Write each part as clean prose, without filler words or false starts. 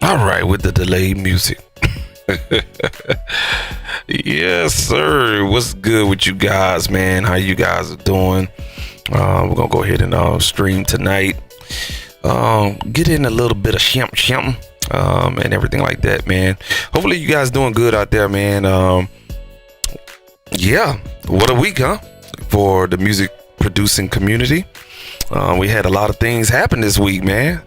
All right, with the delayed music. Yes, sir. What's good with you guys, man? How you guys are doing? We're gonna go ahead and stream tonight. Get in a little bit of shimp, and everything like that, man. Hopefully you guys doing good out there, man. Yeah, what a week, huh? For the music producing community. We had a lot of things happen this week, man.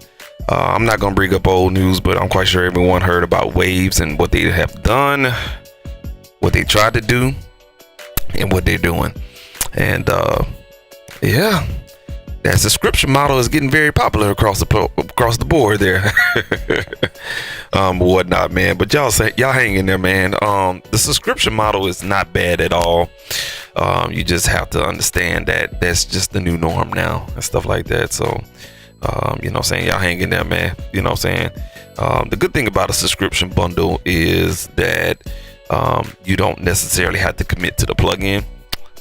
I'm not gonna bring up old news, but I'm quite sure everyone heard about Waves and what they have done, what they tried to do, and what they're doing. And yeah, that subscription model is getting very popular across the board there. Whatnot, man. But y'all hang in there, man. The subscription model is not bad at all. You just have to understand that that's just the new norm now and stuff like that. So you know what I'm saying, y'all hang in there, man. You know what I'm saying. The good thing about a subscription bundle is that you don't necessarily have to commit to the plugin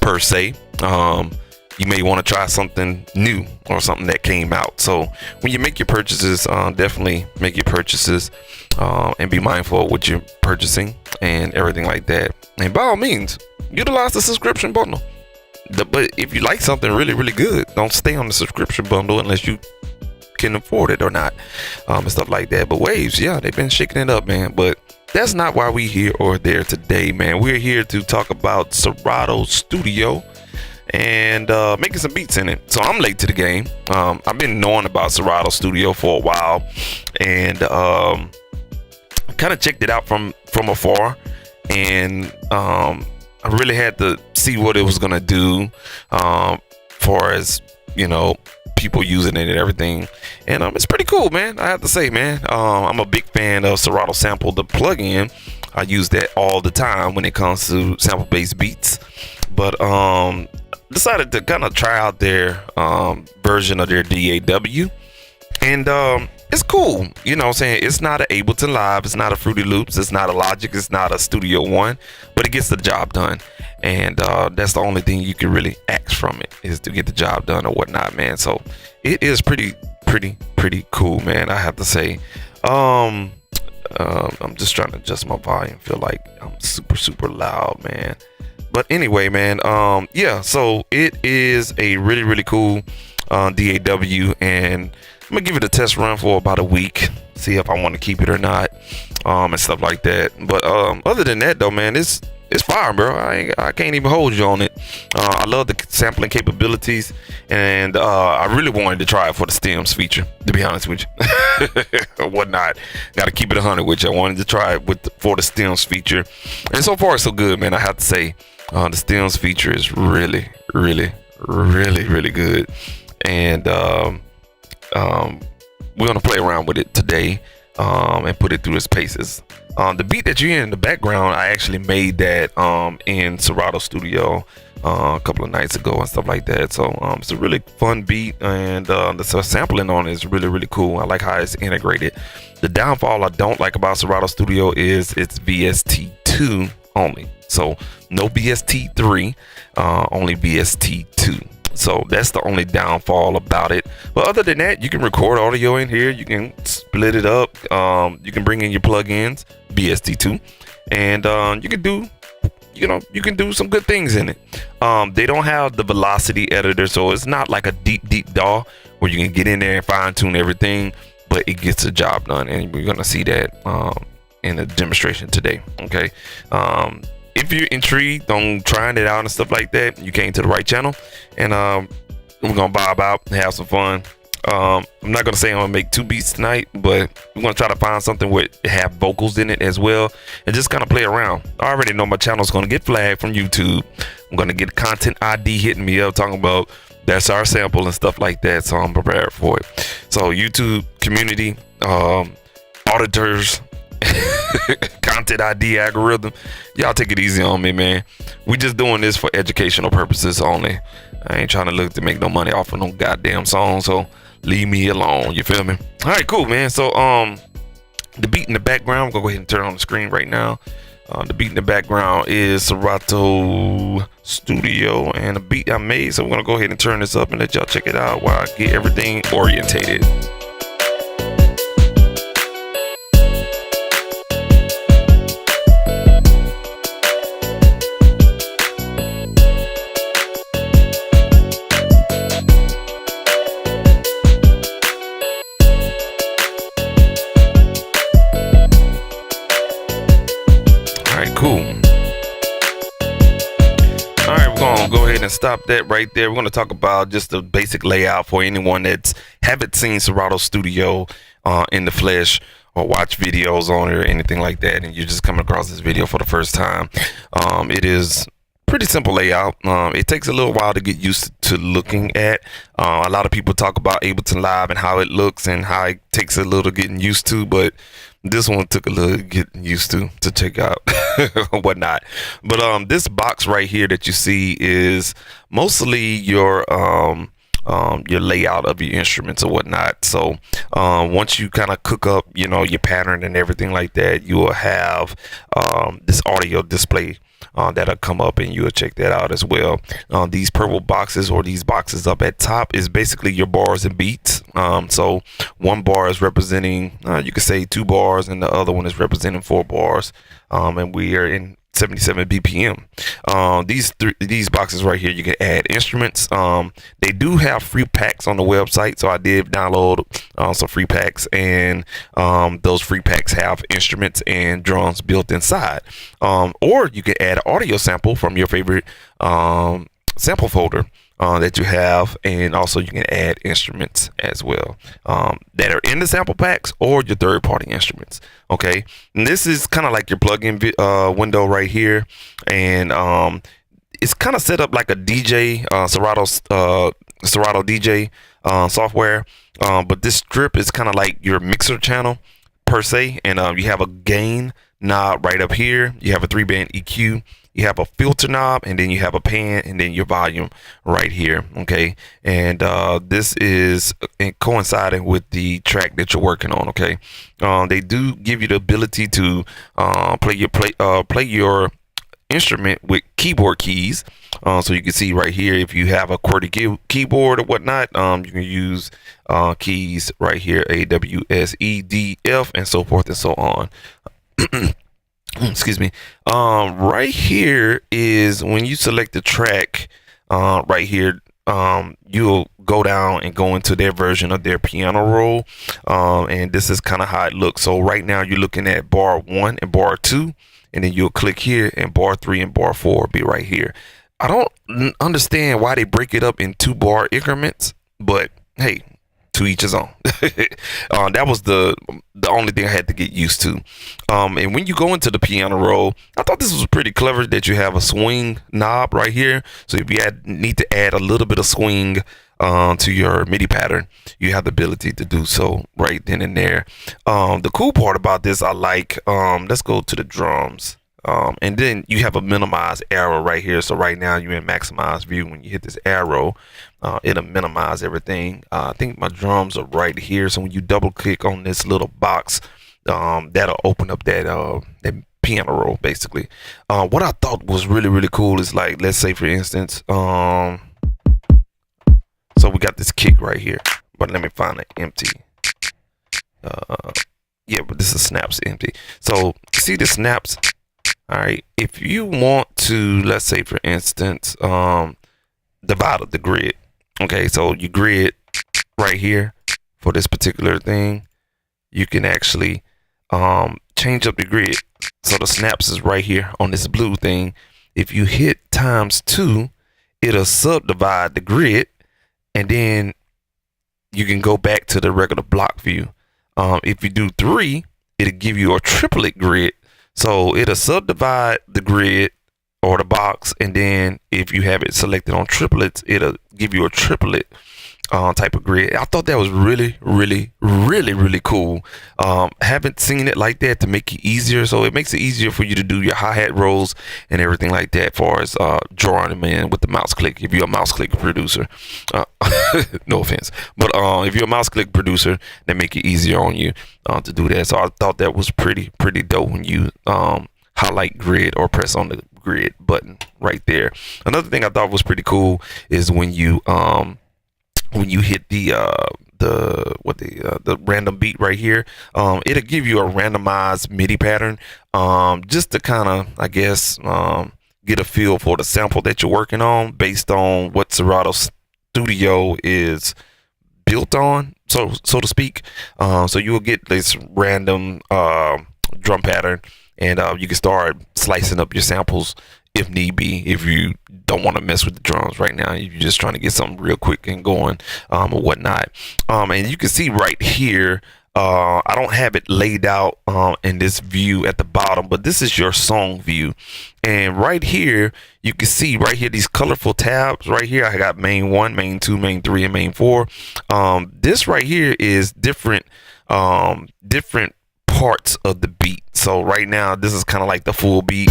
per se. You may want to try something new or something that came out. So when you make your purchases, definitely make your purchases and be mindful of what you're purchasing and everything like that. And by all means, utilize the subscription bundle. But if you like something really, really good, don't stay on the subscription bundle unless you can afford it or not, and stuff like that. But Waves, yeah, they've been shaking it up, man. But that's not why we here or there today, man. We're here to talk about Serato Studio and making some beats in it. So I'm late to the game. I've been knowing about Serato Studio for a while, and kind of checked it out from afar, and I really had to see what it was gonna do, far as, you know, people using it and everything. And it's pretty cool, man. I have to say, man. I'm a big fan of Serato Sample, the plugin. I use that all the time when it comes to sample-based beats. But decided to kind of try out their version of their DAW. And it's cool. You know what I'm saying? It's not a Ableton Live. It's not a Fruity Loops. It's not a Logic. It's not a Studio One. But it gets the job done. And that's the only thing you can really ask from it, is to get the job done or whatnot, man. So it is pretty cool, man. I have to say. I'm just trying to adjust my volume. Feel like I'm super loud, man. But anyway, man, yeah, so it is a really cool DAW, and I'm gonna give it a test run for about a week, see if I want to keep it or not, and stuff like that. But other than that, though, man, it's fire, bro. I can't even hold you on it. I love the sampling capabilities, and I really wanted to try it for the stems feature, to be honest with you. Or whatnot. Got to keep it 100 with you. I wanted to try it for the stems feature, and so far so good, man. I have to say, the stems feature is really good, and we're gonna play around with it today, and put it through its paces. The beat that you hear in the background, I actually made that in Serato Studio a couple of nights ago and stuff like that. So it's a really fun beat, and the sampling on it is really cool. I like how it's integrated. The downfall I don't like about Serato Studio is it's VST2 only. So no VST3, only VST2. So that's the only downfall about it. But other than that, you can record audio in here. You can split it up. You can bring in your plugins, VST2, and you can do, you can do some good things in it. They don't have the velocity editor, so it's not like a deep DAW where you can get in there and fine tune everything, but it gets the job done, and we're gonna see that in the demonstration today. Okay. If you're intrigued on trying it out and stuff like that, you came to the right channel, and we're gonna vibe out and have some fun. I'm not gonna say I'm gonna make 2 beats tonight, but we're gonna try to find something with have vocals in it as well, and just kind of play around. I already know my channel's gonna get flagged from YouTube. I'm gonna get content ID hitting me up talking about that's our sample and stuff like that, so I'm prepared for it. So YouTube community, auditors, content ID algorithm, y'all take it easy on me, man. We just doing this for educational purposes only. I ain't trying to look to make no money off of no goddamn song, so leave me alone. You feel me? All right, cool, man. So the beat in the background, I'm gonna go ahead and turn on the screen right now. The beat in the background is Serato Studio, and the beat I made. So we're gonna go ahead and turn this up and let y'all check it out while I get everything orientated. stop that right there. We're going to talk about just the basic layout for anyone that's haven't seen Serato Studio in the flesh, or watch videos on it or anything like that, and you're just coming across this video for the first time. It is pretty simple layout. It takes a little while to get used to looking at. A lot of people talk about Ableton Live and how it looks and how it takes a little getting used to, but this one took a little getting used to check out whatnot. But this box right here that you see is mostly your layout of your instruments or whatnot. So once you kind of cook up, you know, your pattern and everything like that, you will have this audio display that'll come up, and you will check that out as well. These purple boxes, or these boxes up at top, is basically your bars and beats. So one bar is representing, you could say 2 bars, and the other one is representing 4 bars. And we are in 77 BPM. These boxes right here, you can add instruments. They do have free packs on the website, so I did download some free packs, and those free packs have instruments and drums built inside. Or you can add an audio sample from your favorite sample folder that you have, and also you can add instruments as well that are in the sample packs or your third-party instruments. Okay, and this is kind of like your plugin window right here, and it's kind of set up like a DJ Serato DJ software, but this strip is kind of like your mixer channel per se, and you have a gain knob right up here. You have a 3-band EQ. You have a filter knob, and then you have a pan, and then your volume right here. Okay, and this is coinciding with the track that you're working on. Okay, they do give you the ability to play your instrument with keyboard keys. So you can see right here, if you have a QWERTY keyboard or whatnot, you can use keys right here, A, W, S, E, D, F, and so forth and so on. Excuse me. Right here is when you select the track. Right here, you'll go down and go into their version of their piano roll, and this is kind of how it looks. So right now you're looking at bar 1 and bar 2, and then you'll click here, and bar 3 and bar 4 will be right here. I don't understand why they break it up in 2-bar increments, but hey, to each his own. That was the only thing I had to get used to. And when you go into the piano roll, I thought this was pretty clever that you have a swing knob right here. So if you need to add a little bit of swing to your MIDI pattern, you have the ability to do so right then and there. The cool part about this, I like, let's go to the drums. And then you have a minimize arrow right here. So right now you're in maximize view. When you hit this arrow, it'll minimize everything. I think my drums are right here. So when you double click on this little box, that'll open up that piano roll basically. What I thought was really, really cool is, like, let's say for instance, so we got this kick right here, but let me find it empty. Yeah, but this is snaps empty. So see the snaps. All right, if you want to, let's say for instance, divide up the grid. Okay, so your grid right here for this particular thing, you can actually change up the grid. So the snaps is right here on this blue thing. If you hit ×2, it'll subdivide the grid, and then you can go back to the regular block view. If you do 3, it'll give you a triplet grid. So it'll subdivide the grid or the box, and then if you have it selected on triplets, it'll give you a triplet type of grid. I thought that was really, really, really, really cool. Haven't seen it like that to make it easier. So it makes it easier for you to do your hi-hat rolls and everything like that, as far as drawing them in with the mouse click. If you're a mouse click producer, no offense, but if you're a mouse click producer, that make it easier on you to do that. So I thought that was pretty dope when you highlight grid or press on the grid button right there. Another thing I thought was pretty cool is when you hit the random beat right here, it'll give you a randomized MIDI pattern, just to kind of, I guess, get a feel for the sample that you're working on based on what Serato Studio is built on, so to speak. So you will get this random drum pattern, and you can start slicing up your samples if need be, if you don't want to mess with the drums right now, you're just trying to get something real quick and going, or whatnot. And you can see right here, I don't have it laid out in this view at the bottom, but this is your song view. And right here, you can see right here these colorful tabs right here. I got main 1, main 2, main 3, and main 4. This right here is different different parts of the beat. So right now, this is kind of like the full beat.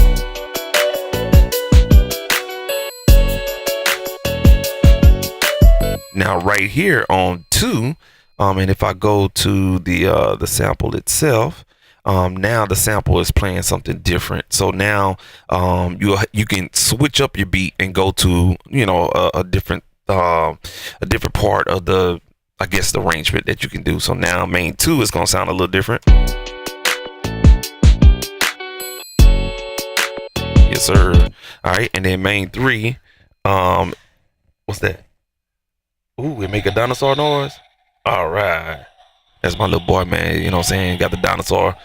Now right here on 2, and if I go to the sample itself, now the sample is playing something different. So now you can switch up your beat and go to, you know, a different part of the, I guess, the arrangement that you can do. So now main 2 is gonna sound a little different. Yes, sir. All right, and then main 3, what's that? Ooh, we make a dinosaur noise. All right, that's my little boy, man. You know what I'm saying? Got the dinosaur.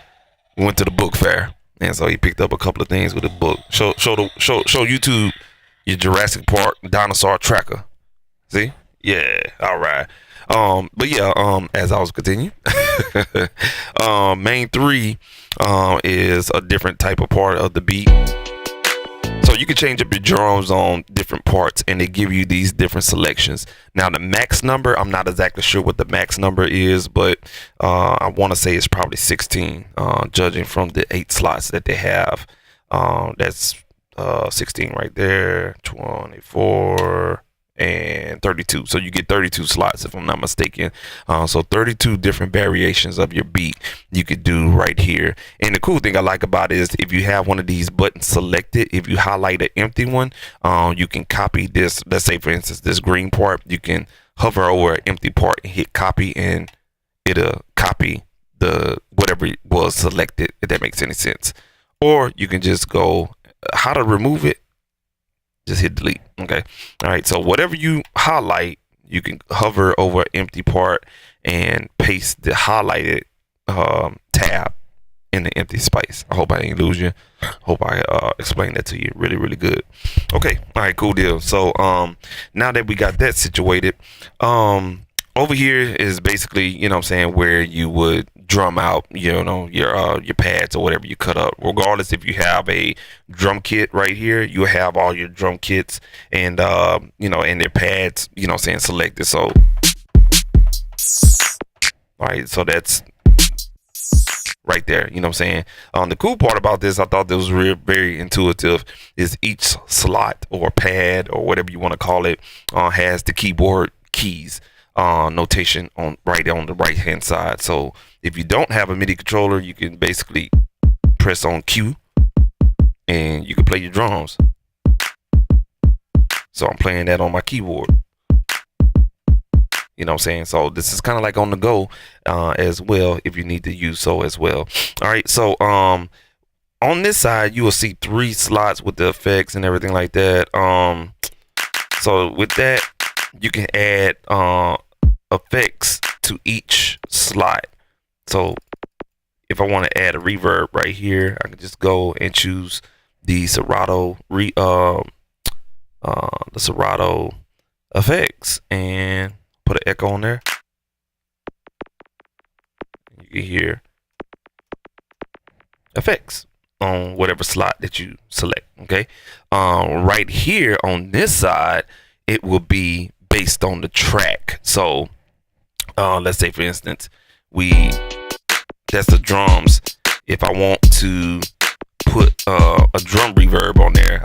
We went to the book fair, and so he picked up a couple of things with the book. Show YouTube your Jurassic Park dinosaur tracker. See? Yeah. All right. But yeah, as I was continuing, main 3 is a different type of part of the beat. So you can change up your drums on different parts, and they give you these different selections. Now the max number, I'm not exactly sure what the max number is, but I want to say it's probably 16, judging from the 8 slots that they have. That's 16 right there, 24 and 32. So you get 32 slots, if I'm not mistaken. So 32 different variations of your beat you could do right here. And the cool thing I like about it is, if you have one of these buttons selected, if you highlight an empty one, you can copy this. Let's say, for instance, this green part, you can hover over an empty part and hit copy, and it'll copy the whatever was selected, if that makes any sense. Or you can just go how to remove it, just hit delete. Okay. All right. So whatever you highlight, you can hover over an empty part and paste the highlighted tab in the empty space. I hope I didn't lose you. Hope I explained that to you really, really good. Okay. All right. Cool deal. So now that we got that situated, over here is basically, you know what I'm saying, where you would drum out, you know, your pads or whatever you cut up. Regardless if you have a drum kit right here, you have all your drum kits and you know, and their pads, you know what I'm saying, selected. So all right, so that's right there, you know what I'm saying. The cool part about this, I thought this was very intuitive, is each slot or pad or whatever you want to call it has the keyboard keys notation on the right hand side. So if you don't have a MIDI controller, you can basically press on Q and you can play your drums. So I'm playing that on my keyboard, you know what I'm saying. So this is kind of like on the go as well, if you need to use so as well. All right, so on this side you will see 3 slots with the effects and everything like that. So with that, you can add effects to each slot. So if I want to add a reverb right here, I can just go and choose the Serato effects and put an echo on there. You can hear effects on whatever slot that you select. Okay. Right here on this side, it will be based on the track. So let's say, for instance, that's the drums. If I want to put a drum reverb on there,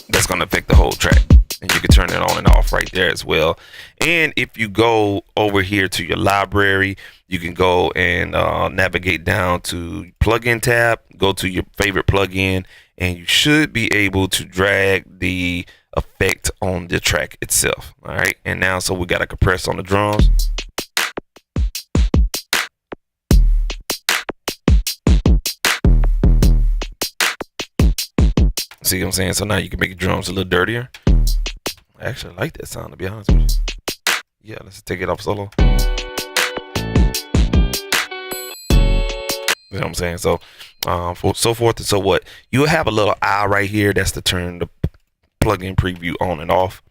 that's going to affect the whole track, and you can turn it on and off right there as well. And if you go over here to your library, you can go and navigate down to plugin tab, go to your favorite plugin, and you should be able to drag the effect on the track itself. All right, and now so we got to compress on the drums. See what I'm saying? So now you can make your drums a little dirtier. I actually like that sound, to be honest with you. Yeah, let's take it off solo. You know what I'm saying? So for so forth and so what. You'll have a little eye right here. That's to turn the plugin preview on and off.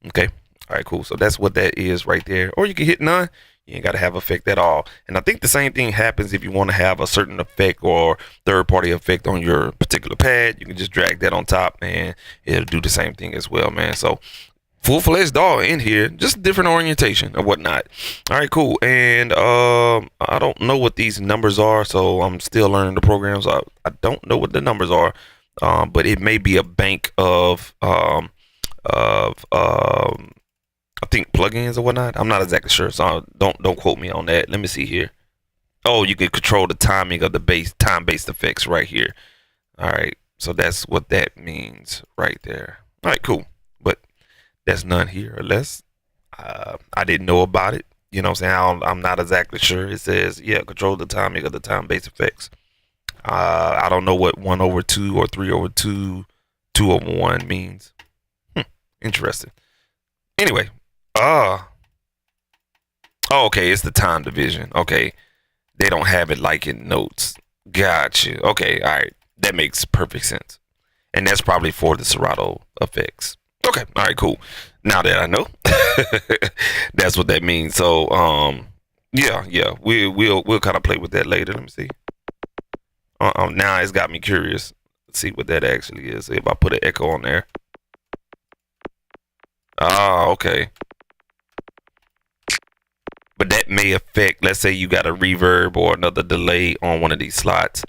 Okay. All right, cool. So that's what that is right there. Or you can hit none. You ain't got to have effect at all. And I think the same thing happens if you want to have a certain effect or third-party effect on your particular pad. You can just drag that on top and it'll do the same thing as well, man. So full-fledged DAW in here, just different orientation or whatnot. All right, cool. And I don't know what these numbers are, so I'm still learning the programs. I don't know what the numbers are, but it may be a bank of I think plugins or whatnot. I'm not exactly sure, so don't quote me on that. Let me see here. Oh, you can control the timing of the time-based effects right here. All right, so that's what that means right there. All right, cool. But that's none here unless I didn't know about it. You know what I'm saying? I'm not exactly sure. It says, yeah, control the timing of the time-based effects. I don't know what 1/2 or 3/2, 2/1 means. Interesting. Anyway, oh, okay, it's the time division. Okay, they don't have it like in notes. Gotcha. Okay, all right, that makes perfect sense, and that's probably for the Serato effects. Okay, all right, cool. Now that I know, that's what that means. So, yeah, we'll kind of play with that later. Let me see. Now it's got me curious. Let's see what that actually is. If I put an echo on there. Oh, okay. But that may affect, let's say you got a reverb or another delay on one of these slots.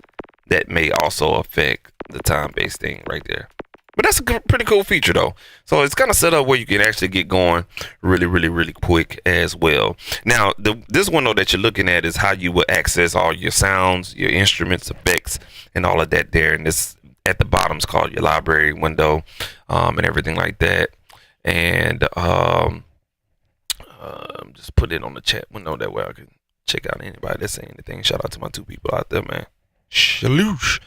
That may also affect the time-based thing right there. But that's a pretty cool feature though. So it's kind of set up where you can actually get going really quick as well. Now, this window that you're looking at is how you will access all your sounds, your instruments, effects, and all of that there. And this at the bottom is called your library window, and everything like that. And just put it on the chat window that way I can check out anybody that's saying anything. Shout out to my 2 people out there, man. Shaloosh.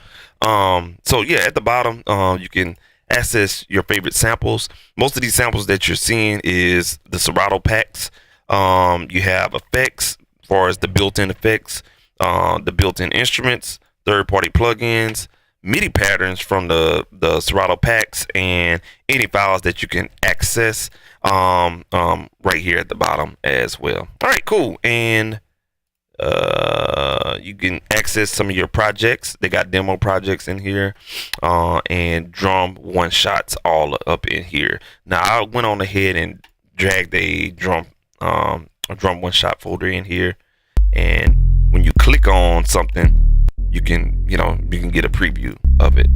So yeah, at the bottom, you can access your favorite samples. Most of these samples that you're seeing is the Serato packs. You have effects as far as the built-in effects, the built-in instruments, third-party plugins, MIDI patterns from the Serato packs, and any files that you can access right here at the bottom as well. All right, cool. And you can access some of your projects. They got demo projects in here, and drum one shots all up in here. Now I went on ahead and dragged a drum one shot folder in here, and when you click on something, you can get a preview of it.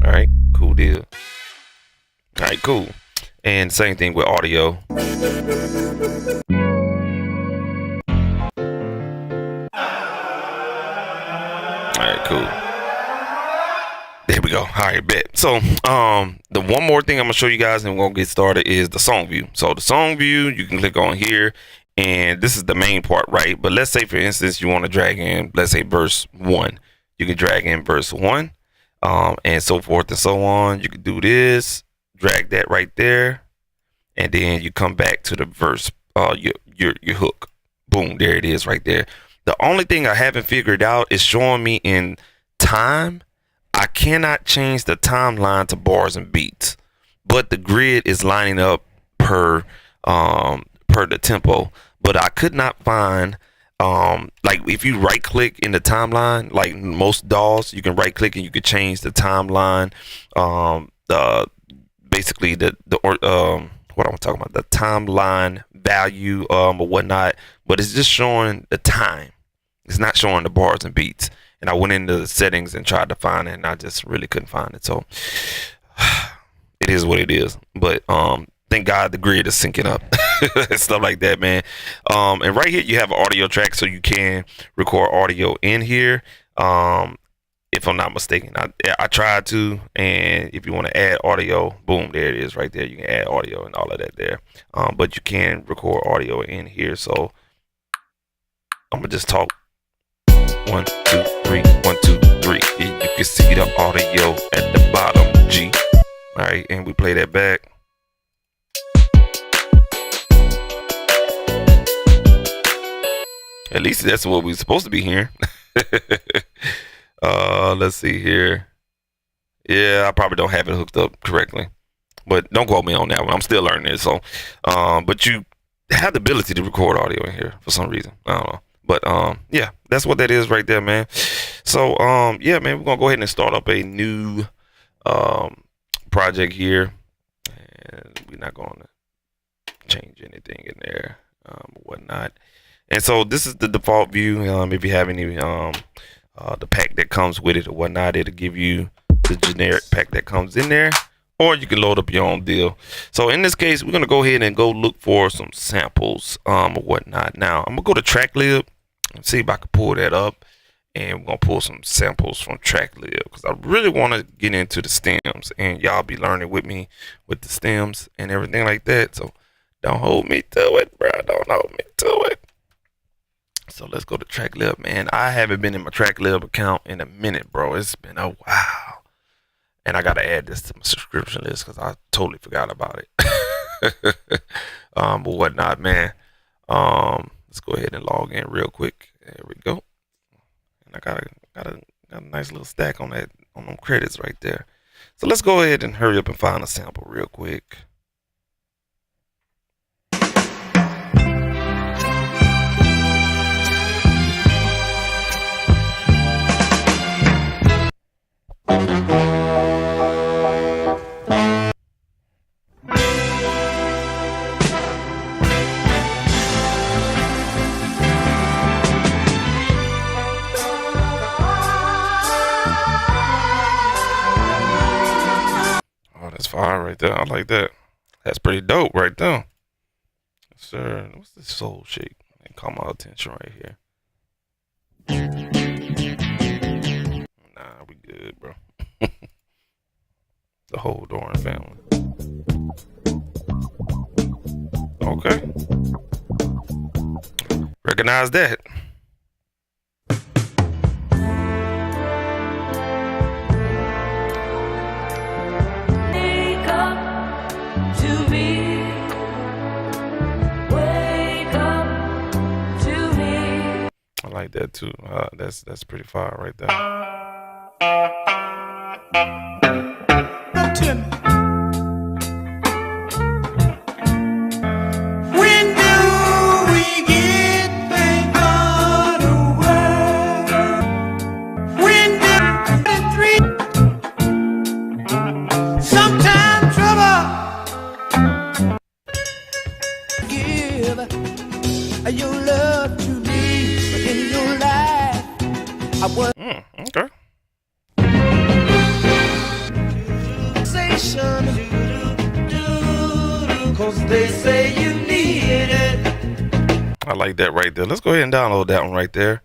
All right, cool deal. All right, cool. And same thing with audio. All right, cool. There we go. All right, bet. So, the one more thing I'm gonna show you guys, and we're gonna get started, is the song view. So the song view, you can click on here, and this is the main part, right? But let's say, for instance, you want to drag in, let's say, verse 1. You can drag in verse 1, and so forth and so on. You can do this, drag that right there, and then you come back to the verse, your hook. Boom, there it is right there. The only thing I haven't figured out is showing me in time. I cannot change the timeline to bars and beats, but the grid is lining up per the tempo. But I could not find, like if you right click in the timeline, like most DAWs, you can right click and you can change the timeline. Basically what I'm talking about, the timeline value or whatnot, but it's just showing the time. It's not showing the bars and beats. And I went into the settings and tried to find it, and I just really couldn't find it. So it is what it is. But thank God the grid is syncing up and stuff like that, man. And right here you have an audio track, so you can record audio in here. If I'm not mistaken, I tried to, and if you want to add audio, boom, there it is right there. You can add audio and all of that there. But you can record audio in here. So I'm gonna just talk. 1, 2, 3, 1, 2, 3. And you can see the audio at the bottom. G. All right, and we play that back. At least that's what we're supposed to be hearing. Let's see here. Yeah, I probably don't have it hooked up correctly, but don't quote me on that one. I'm still learning it. So, but you have the ability to record audio in here for some reason. I don't know. But yeah, that's what that is right there, man. So yeah, man, we're gonna go ahead and start up a new project here, and we're not gonna change anything in there, whatnot. And so this is the default view. If you have any the pack that comes with it or whatnot, it'll give you the generic pack that comes in there, or you can load up your own deal. So in this case, we're gonna go ahead and go look for some samples or whatnot. Now I'm gonna go to TrackLib and see if I can pull that up, and we're gonna pull some samples from TrackLib because I really want to get into the stems, and y'all be learning with me with the stems and everything like that. So don't hold me to it, bro. Don't hold me to it. So let's go to TrackLib, man. I haven't been in my TrackLib account in a minute, bro. It's been a while. And I got to add this to my subscription list because I totally forgot about it. But whatnot, man. Let's go ahead and log in real quick. There we go. And I got a nice little stack on them credits right there. So let's go ahead and hurry up and find a sample real quick. That's fire right there. I like that. That's pretty dope right there. Yes, sir. What's this soul shake? It caught my attention right here. Nah, we good, bro. The whole Doran family. Okay. Recognize that. I like that too. That's pretty fire right there. When do we get back on the world? When do three? Sometimes trouble give your love to me in your life. I was okay. Cause they say you need it. I like that right there. Let's go ahead and download that one right there.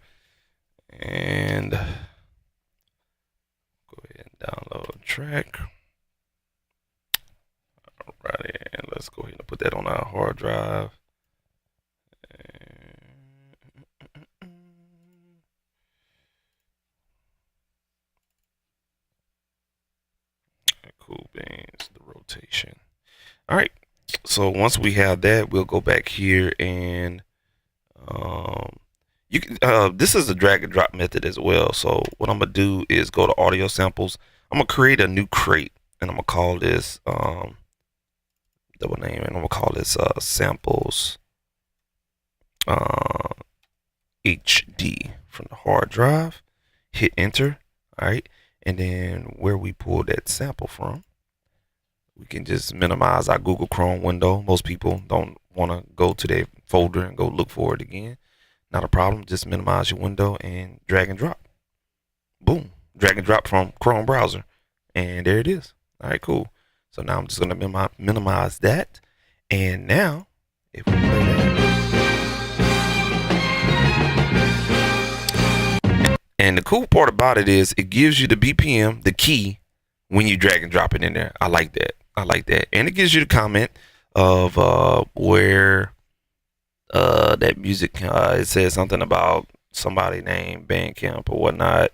And go ahead and download a track. Alrighty, and let's go ahead and put that on our hard drive. Cool beans, the rotation. All right. So once we have that, we'll go back here and you can this is a drag and drop method as well. So what I'm gonna do is go to audio samples. I'm gonna create a new crate and I'm gonna call this double name, and I'm gonna call this samples HD from the hard drive. Hit enter. All right, and then where we pull that sample from, we can just minimize our Google Chrome window. Most people don't want to go to their folder and go look for it again. Not a problem. Just minimize your window and drag and drop. Boom. Drag and drop from Chrome browser. And there it is. All right, cool. So now I'm just going to minimize that. And now, if we play that. And the cool part about it is it gives you the BPM, the key, when you drag and drop it in there. I like that. I like that. And it gives you the comment of where that music, it says something about somebody named Bandcamp or whatnot,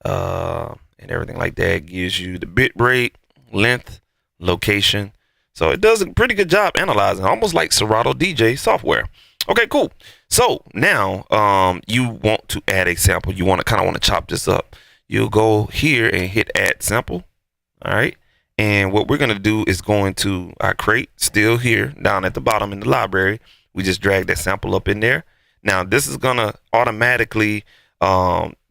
and everything like that. It gives you the bit rate, length, location. So it does a pretty good job analyzing, almost like Serato DJ software. Okay, cool. So now you want to add a sample. You want to chop this up. you'll go here and hit add sample. All right. And what we're going to do is go into our crate, still here down at the bottom in the library. We just drag that sample up in there. Now, this is going to automatically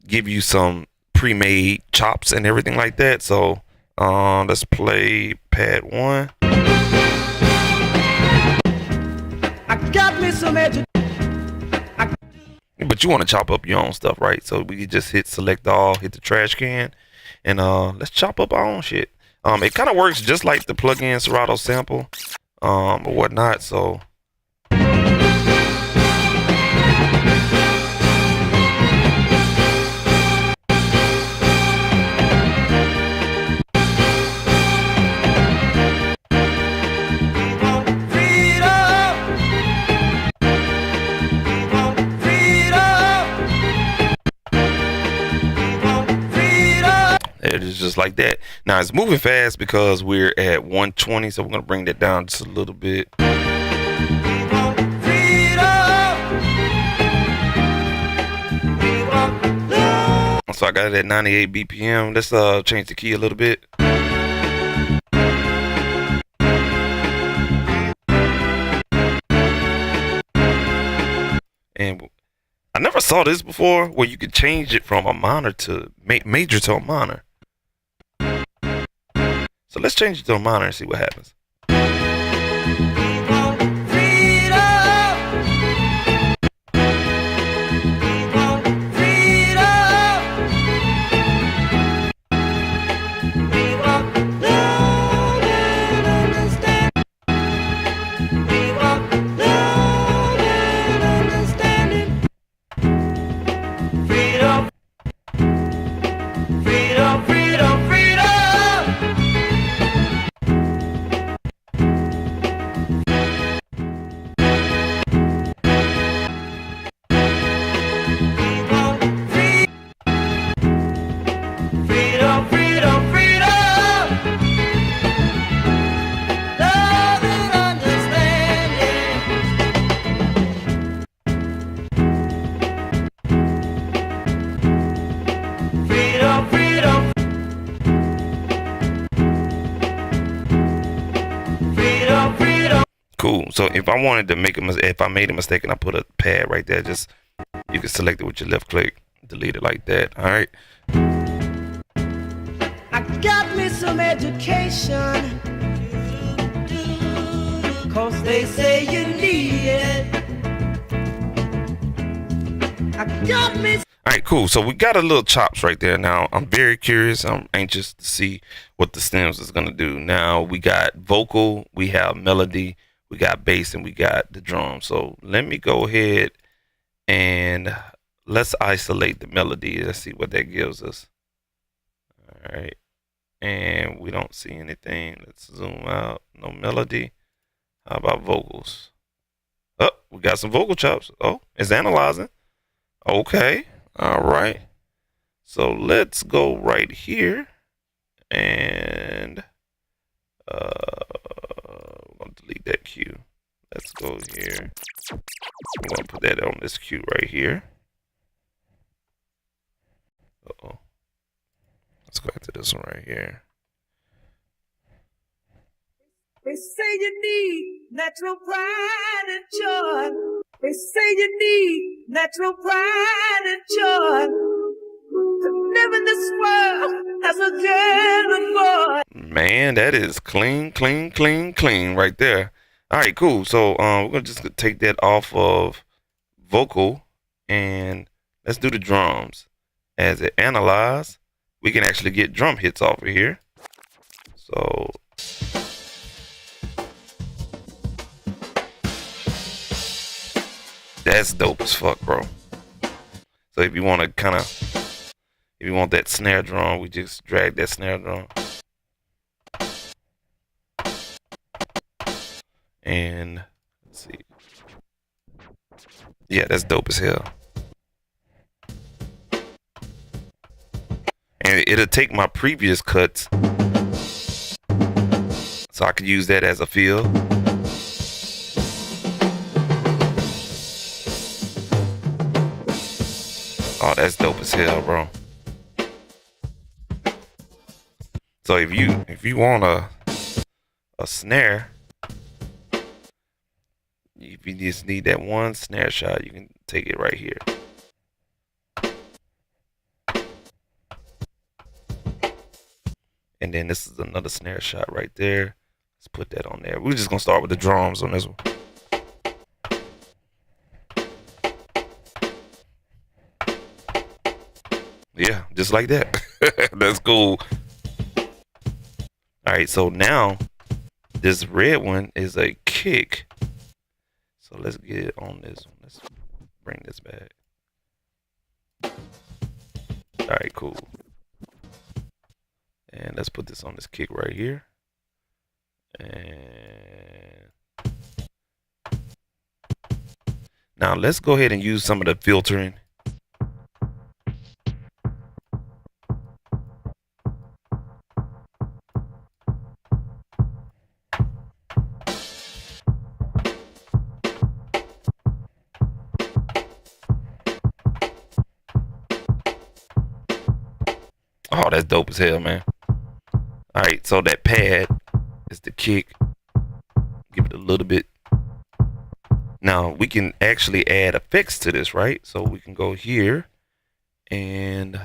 give you some pre-made chops and everything like that. So let's play pad 1. I got me some but you want to chop up your own stuff, right? So we just hit select all, hit the trash can, and let's chop up our own shit. It kind of works just like the plugin Serato sample, or whatnot. So it is just like that. Now it's moving fast because we're at 120, so we're gonna bring that down just a little bit. So I got it at 98 BPM. Let's change the key a little bit. And I never saw this before, where you could change it from a minor to major to a minor. So let's change it to a minor and see what happens. Cool. So if I wanted to make if I made a mistake and I put a pad right there, just you can select it with your left click, delete it like that. All right. I got me some education, 'cause they say you need it. I got me. All right, cool. So we got a little chops right there. Now I'm very curious. I'm anxious to see what the stems is gonna do. Now we got vocal, we have melody, we got bass, and we got the drum. So let me go ahead and let's isolate the melody. Let's see what that gives us. All right. And we don't see anything. Let's zoom out. No melody. How about vocals? Oh, we got some vocal chops. Oh, it's analyzing. Okay. All right. So let's go right here. And we're going to delete that cue. Let's go here. I'm going to put that on this cue right here. Uh-oh. Let's go back to this one right here. They say you need natural pride and joy. They say you need natural pride and joy to live in this world as a gentle boy. Man, that is clean, clean, clean, clean right there. All right, cool. So we're gonna just take that off of vocal and let's do the drums. As it analyze, we can actually get drum hits off of here. So that's dope as fuck, bro. So if you want to if you want that snare drum, we just drag that snare drum. And let's see. Yeah, that's dope as hell. And it'll take my previous cuts, so I could use that as a fill. Oh, that's dope as hell, bro. So if you want a snare, if you just need that one snare shot, you can take it right here. And then this is another snare shot right there. Let's put that on there. We're just gonna start with the drums on this one. Yeah, just like that. That's cool. All right, so now this red one is a kick. So let's get it on this one. Let's bring this back. All right, cool. And let's put this on this kick right here. And now let's go ahead and use some of the filtering. Oh, that's dope as hell, man. All right, so that pad is the kick. Give it a little bit. Now we can actually add effects to this, right? So we can go here and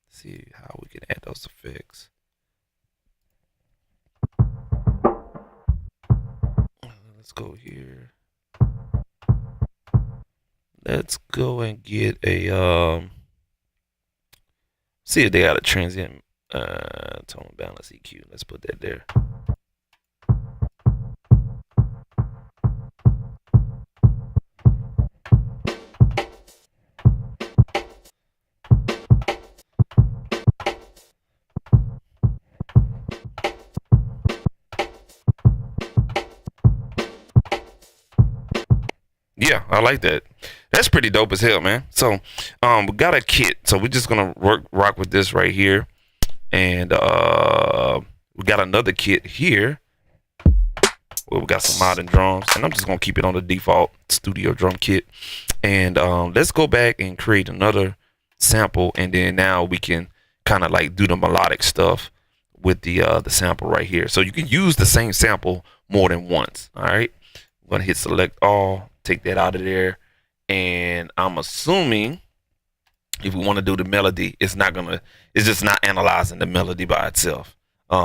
see how we can add those effects. Let's go here. Let's go and get a see if they got a transient tone balance EQ. Let's put that there. Yeah, I like that. That's pretty dope as hell, man. So we got a kit. So we're just gonna rock with this right here. And we got another kit here where we got some modern drums. And I'm just gonna keep it on the default studio drum kit. And let's go back and create another sample, and then now we can kind of like do the melodic stuff with the sample right here. So you can use the same sample more than once. All right. I'm gonna hit select all, take that out of there, and I'm assuming if we want to do the melody, it's just not analyzing the melody by itself.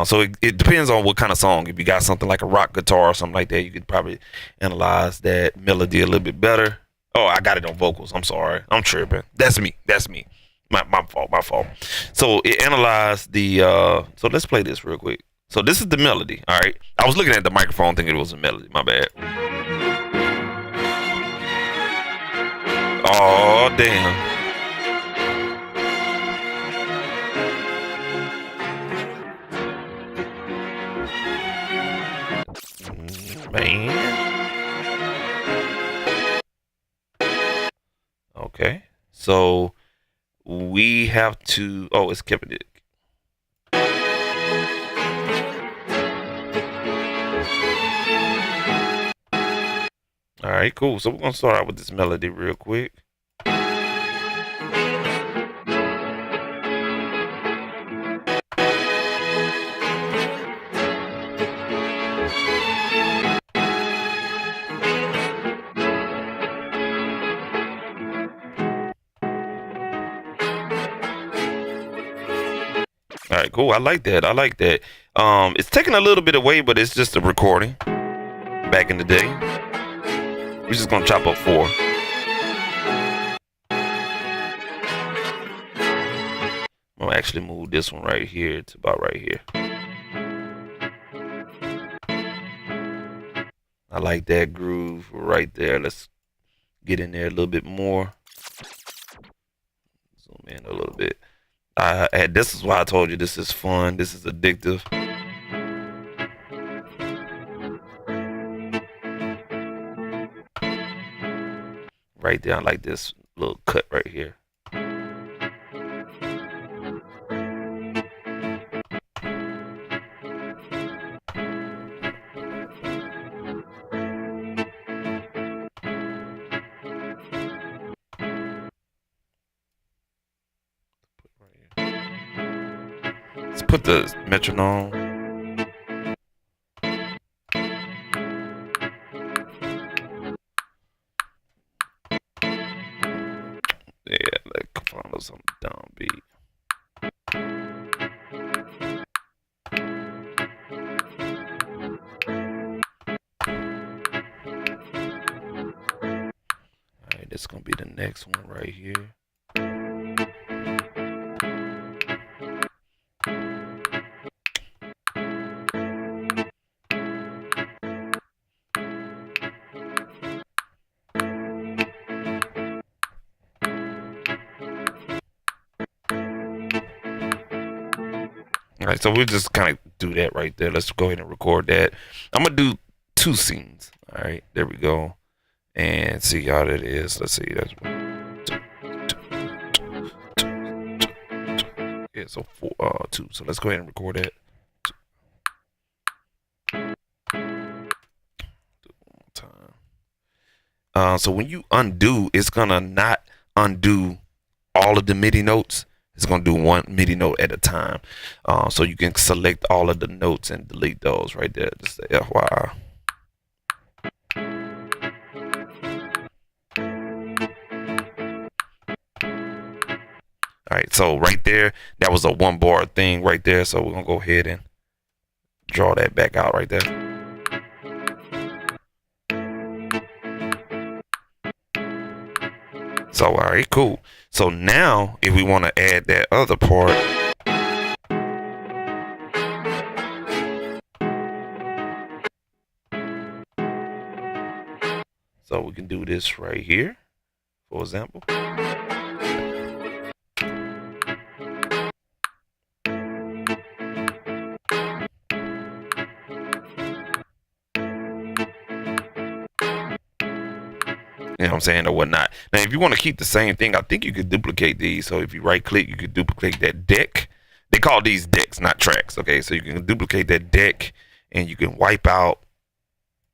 So it depends on what kind of song. If you got something like a rock guitar or something like that, you could probably analyze that melody a little bit better. Oh, I got it on vocals. I'm sorry. I'm tripping. That's me. My fault. So it analyzed the, so let's play this real quick. So this is the melody. All right. I was looking at the microphone thinking it was a melody. My bad. Oh, damn. Man. Okay. So we have to, oh, it's kept it. All right, cool. So we're going to start out with this melody real quick. All right, cool. I like that. It's taking a little bit away, but it's just a recording. Back in the day, we're just gonna chop up 4. I'm gonna actually move this one right here to about right here. I like that groove right there. Let's get in there a little bit more. Zoom in a little bit. This is why I told you this is fun. This is addictive. Right there, I like this little cut right here. put the metronome. Yeah, let's follow some dumb beat. Alright, this is gonna be the next one right here. Alright, so we'll just kind of do that right there. Let's go ahead and record that. I'm gonna do 2 scenes. Alright, there we go. And see how that is. Let's see. That's yeah, so 2. So let's go ahead and record that. Do it one more time. So when you undo, it's gonna not undo all of the MIDI notes. It's gonna do one MIDI note at a time. So you can select all of the notes and delete those right there. Just the FYI. All right, so right there, that was a 1 bar thing right there. So we're gonna go ahead and draw that back out right there. So all right, cool. So now if we want to add that other part, so we can do this right here, for example. You know what I'm saying, or whatnot. Now, if you want to keep the same thing, I think you could duplicate these. So if you right click, you could duplicate that deck. They call these decks, not tracks. Okay, so you can duplicate that deck, and you can wipe out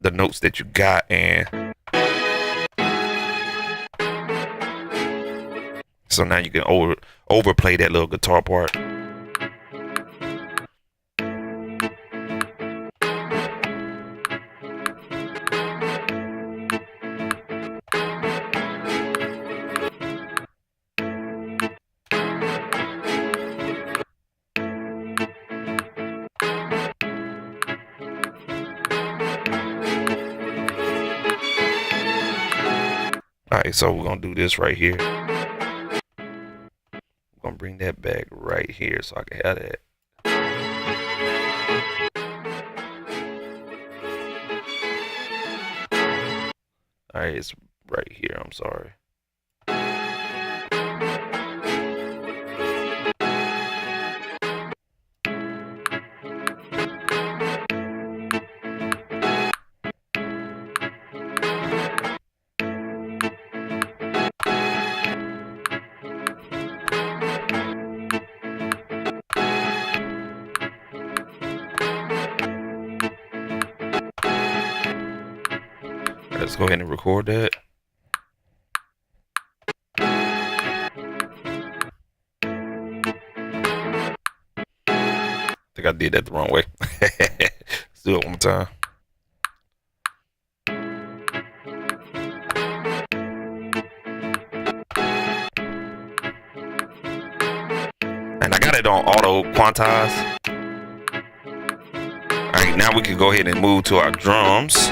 the notes that you got, and so now you can overplay that little guitar part. Alright, so we're gonna do this right here. We're gonna bring that back right here so I can have that. Alright, it's right here, I'm sorry. Let's go ahead and record that. I think I did that the wrong way. Let's do it one more time. And I got it on auto quantize. Alright, now we can go ahead and move to our drums.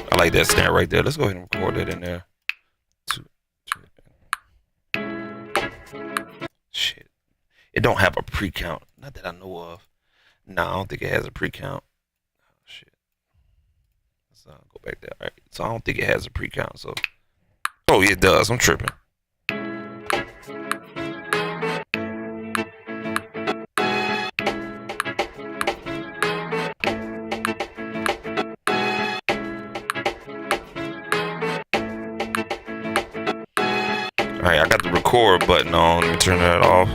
I like that snare right there. Let's go ahead and record that in there. Shit. It don't have a pre-count. Not that I know of. No, I don't think it has a pre-count. Oh, shit. Let's So I'll go back there. All right. So I don't think it has a pre-count. So, oh, yeah, it does. I'm tripping. All right, I got the record button on. Let me turn that off.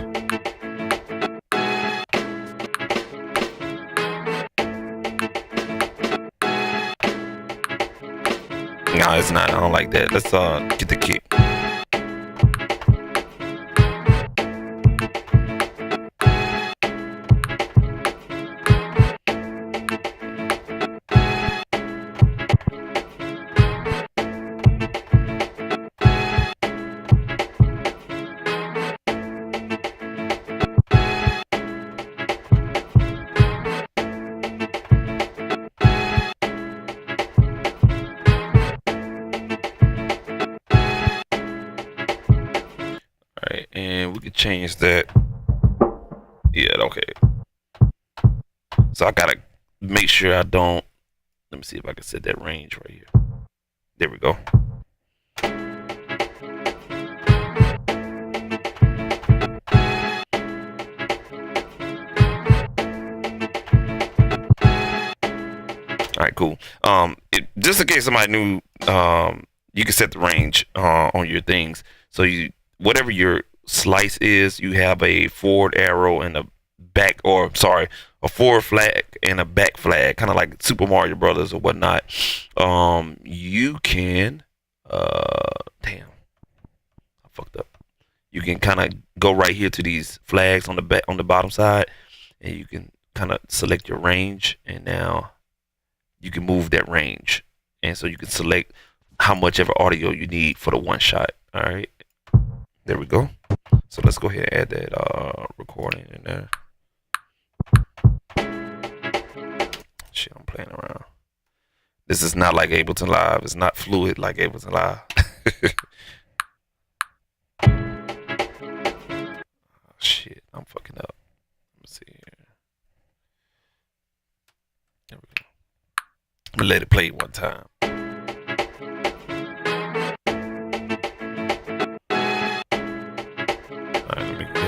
No, it's not. I don't like that. Let's get the kick. Alright, and we can change that. Yeah, okay. So I gotta make sure I don't. Let me see if I can set that range right here. There we go. All right, cool. Just in case somebody knew, you can set the range on your things. So you, whatever your slice is, you have a forward arrow and a back, or sorry, a forward flag and a back flag, kind of like Super Mario Brothers or whatnot. You can, damn, I fucked up. You can kind of go right here to these flags on the back, on the bottom side, and you can kind of select your range, and now you can move that range, and so you can select how much ever audio you need for the one shot. All right, there we go. So let's go ahead and add that recording in there. Shit, I'm playing around. This is not like Ableton Live. It's not fluid like Ableton Live. Oh, shit, I'm fucking up. Let me see here. There we go. I'm gonna let it play one time. All right, let me get it.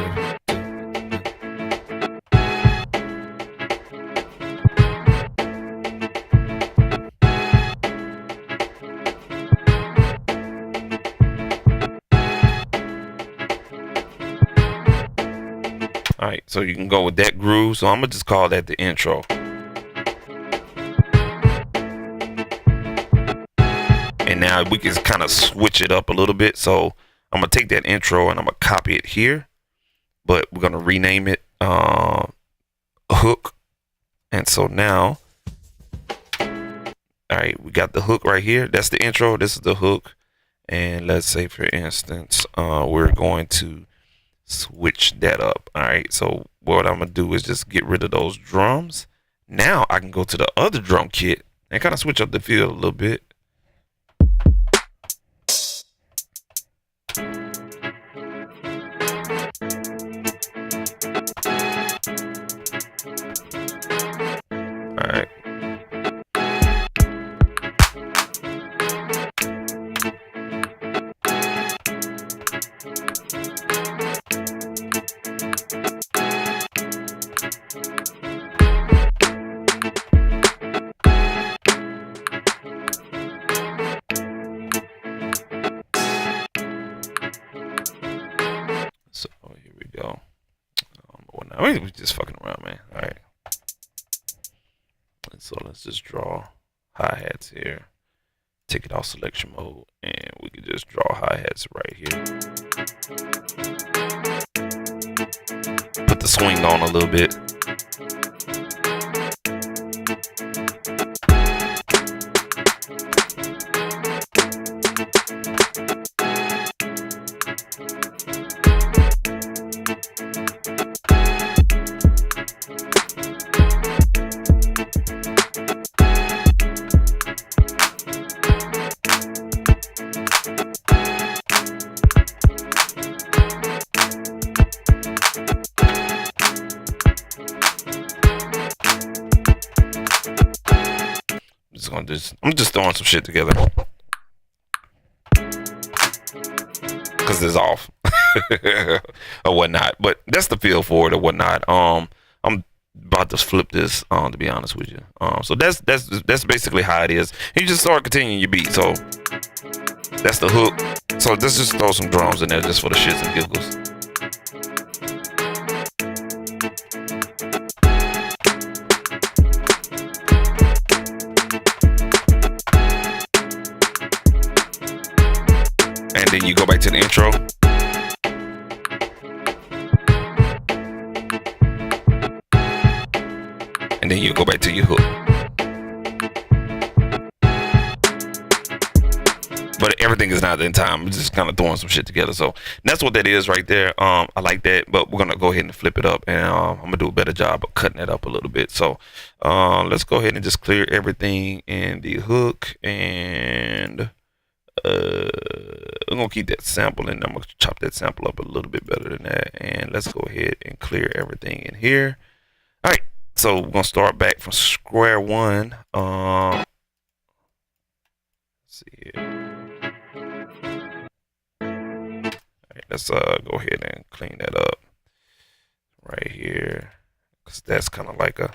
All right, so you can go with that groove. So I'm gonna just call that the intro. And now we can kind of switch it up a little bit. So I'm gonna take that intro and I'm gonna copy it here, but we're gonna rename it hook. And so now, all right, we got the hook right here. That's the intro. This is the hook. And let's say, for instance, we're going to switch that up. All right, so what I'm gonna do is just get rid of those drums. Now I can go to the other drum kit and kind of switch up the feel a little bit. All right. So here we go. We're just fucking around, man. All right. So let's just draw hi-hats here. Take it off selection mode, and we can just draw hi-hats right here. Put the swing on a little bit. I'm just throwing some shit together because it's off or whatnot. But that's the feel for it or whatnot. I'm about to flip this to be honest with you. So that's basically how it is. You just start continuing your beat. So that's the hook. So let's just throw some drums in there just for the shits and giggles. And then you go back to the intro. And then you go back to your hook. But everything is not in time. I'm just kind of throwing some shit together. So that's what that is right there. I like that, but we're gonna go ahead and flip it up, and I'm gonna do a better job of cutting it up a little bit. So let's go ahead and just clear everything in the hook, and I'm gonna keep that sample, and I'm gonna chop that sample up a little bit better than that. And let's go ahead and clear everything in here. All right, so we're gonna start back from square one. Let's see here. Let's go ahead and clean that up right here, because that's kind of like a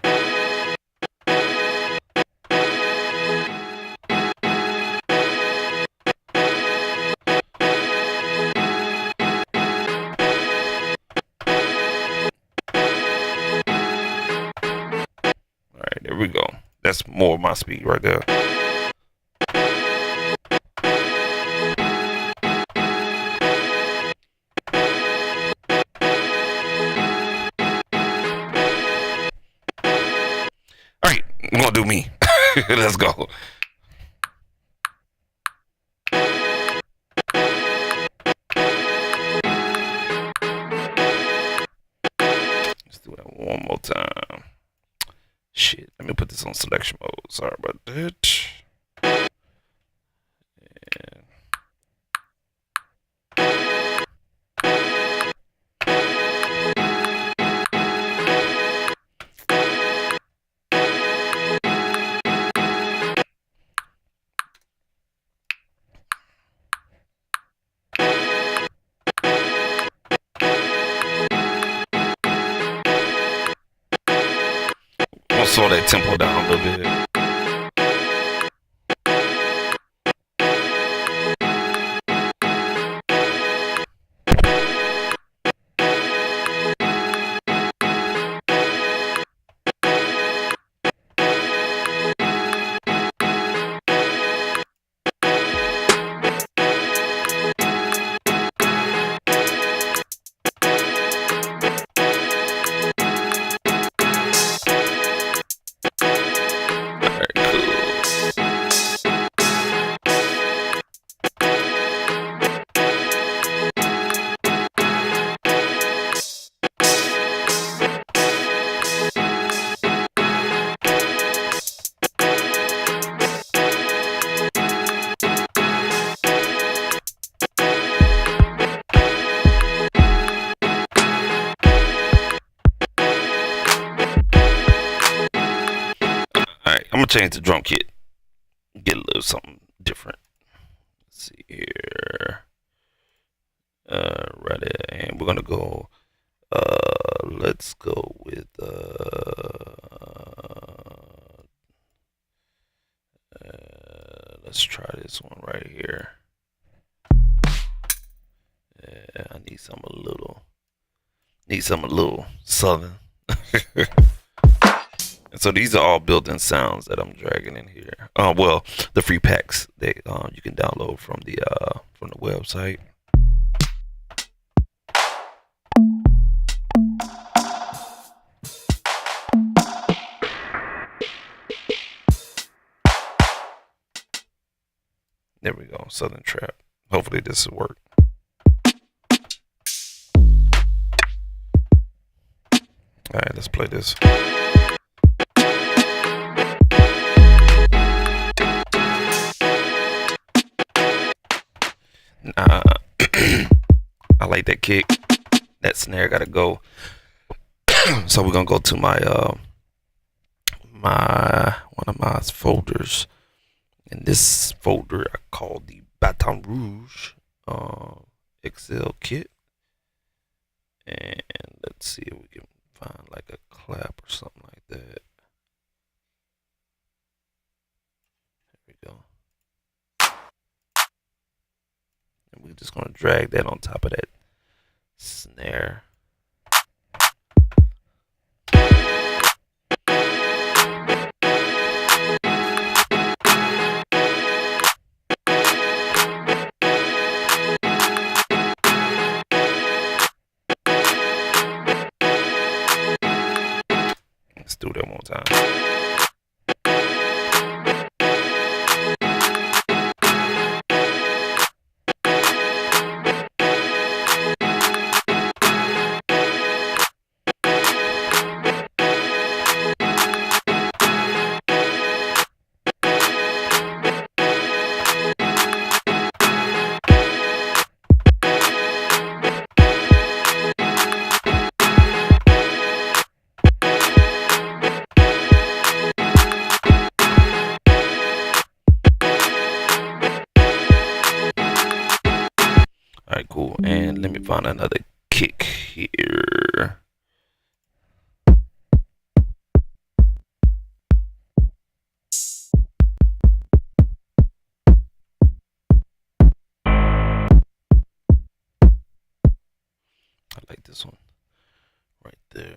all right, there we go. That's more of my speed right there. I'm gonna do me. Let's go. Let's do that one more time. Shit, let me put this on selection mode. Sorry about that. Slow that tempo down a little bit. I'm gonna change the drum kit, get a little something different. Let's see here. Right there, and we're gonna go. Let's go with. Let's try this one right here. Yeah, I need some a little southern. And so these are all built-in sounds that I'm dragging in here. Well, the free packs that you can download from the website. There we go, Southern Trap. Hopefully this will work. All right, let's play this. I like that kick. That snare gotta go. So we're gonna go to my one of my folders. in this folder I call the Baton Rouge Excel kit. And let's see if we can find like a clap or something like that. There we go. And we're just gonna drag that on top of that snare. Let's do that one time. Alright, cool. And let me find another kick here. I like this one right there.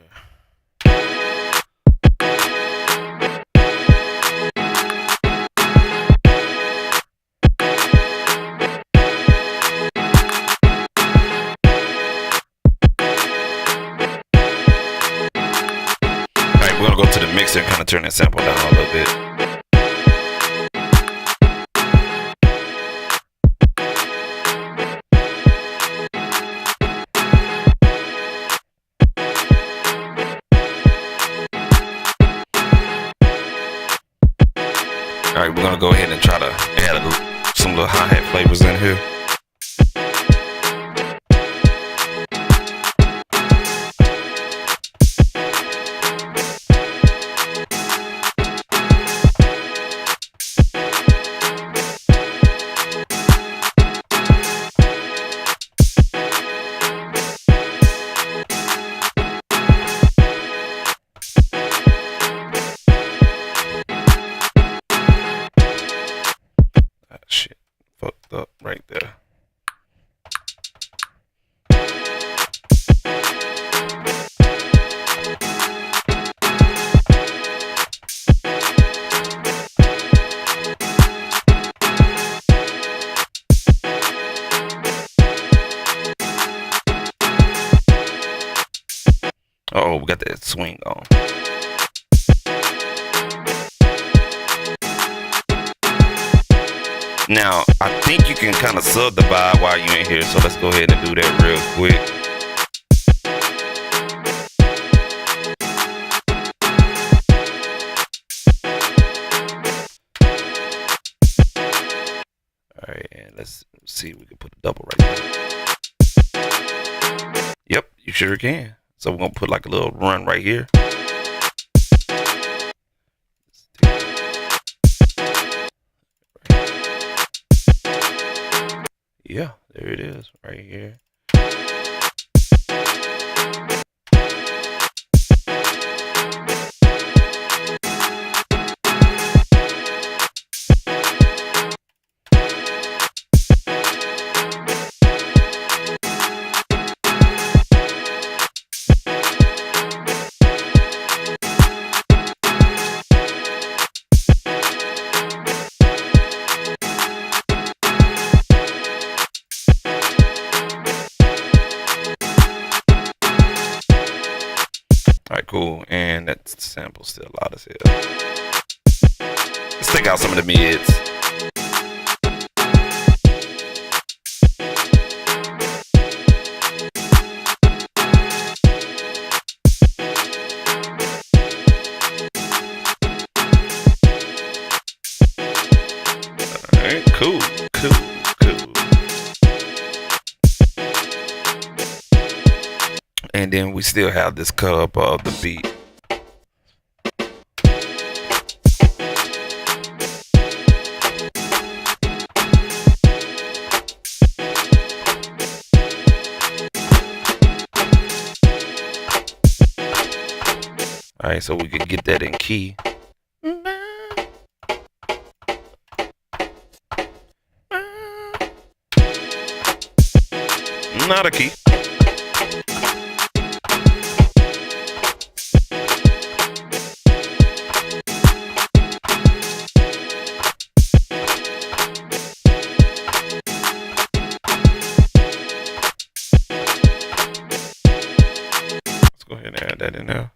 We're gonna go to the mixer and kind of turn that sample down a little bit. All right, we're gonna go ahead and try to add some little hi-hat flavors in here. Shit, fucked up right there. Oh, we got that swing on. Now, I think you can kind of subdivide while you're in here, so let's go ahead and do that real quick. All right, and let's see if we can put a double right there. Yep, you sure can. So we're gonna put like a little run right here. Yeah, there it is, right here. Alright, cool. And that sample's still loud as hell. Let's take out some of the mids. Alright, cool. And then we still have this cut up of the beat. right, so we can get that in key. Not a key. Let's go ahead and add that in there.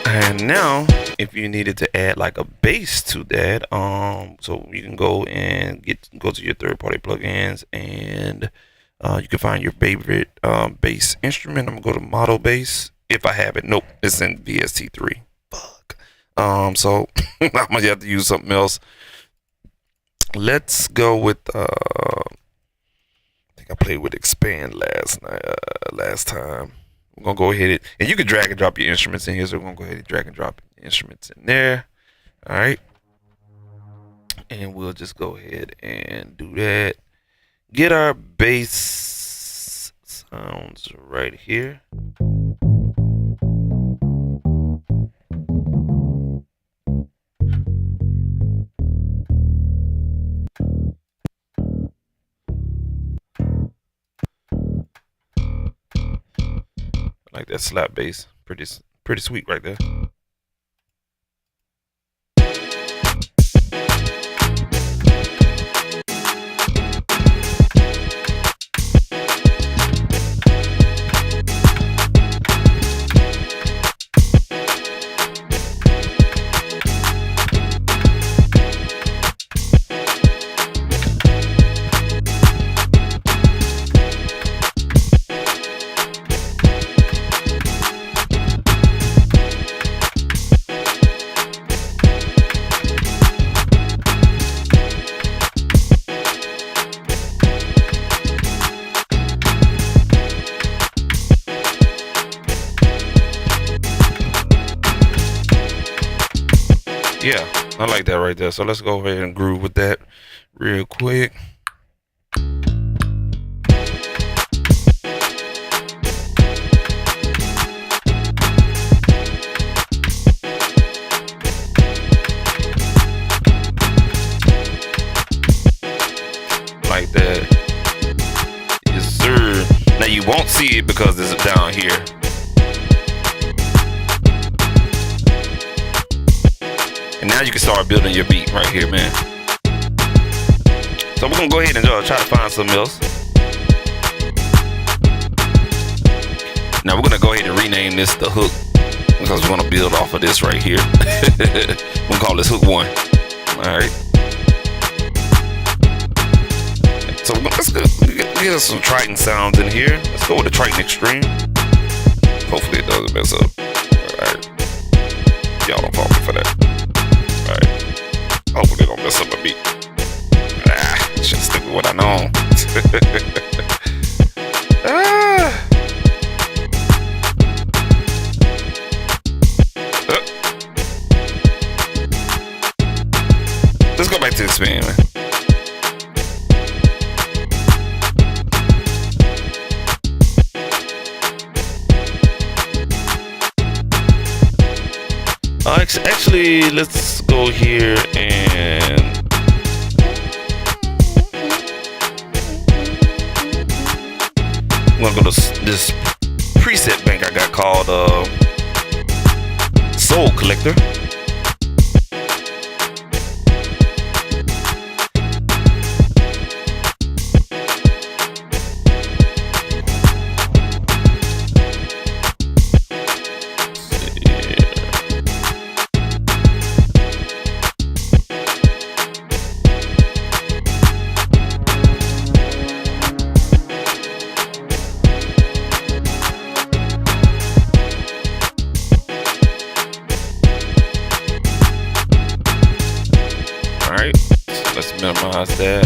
And now, if you needed to add like a bass to that, so you can go and go to your third-party plugins, and you can find your favorite bass instrument. I'm gonna go to model bass if I have it. Nope, it's in VST3. Fuck. So I'm gonna have to use something else. Let's go with I think I played with Expand last time. We're gonna go ahead and you can drag and drop your instruments in here. So we're gonna go ahead and drag and drop instruments in there. All right, and we'll just go ahead and do that. Get our bass sounds right here. Like that slap bass, pretty sweet right there. Yeah, I like that right there. So let's go ahead and groove with that real quick. Like that. Yes, sir. Now you won't see it because it's down here. And now you can start building your beat right here, man. So we're gonna go ahead and try to find something else. Now we're gonna go ahead and rename this the hook, because we're gonna build off of this right here. We're gonna call this hook 1. All right. So let's get us some Triton sounds in here. Let's go with the Triton Extreme. Hopefully it doesn't mess up. All right. Y'all don't fault me for that. Alright. Hopefully they don't mess up my beat. Should stick with what I know. Let's go back to the spin, man. Actually, let's go here and I'm gonna go to this preset bank I got called Soul Collector. Let's minimize that.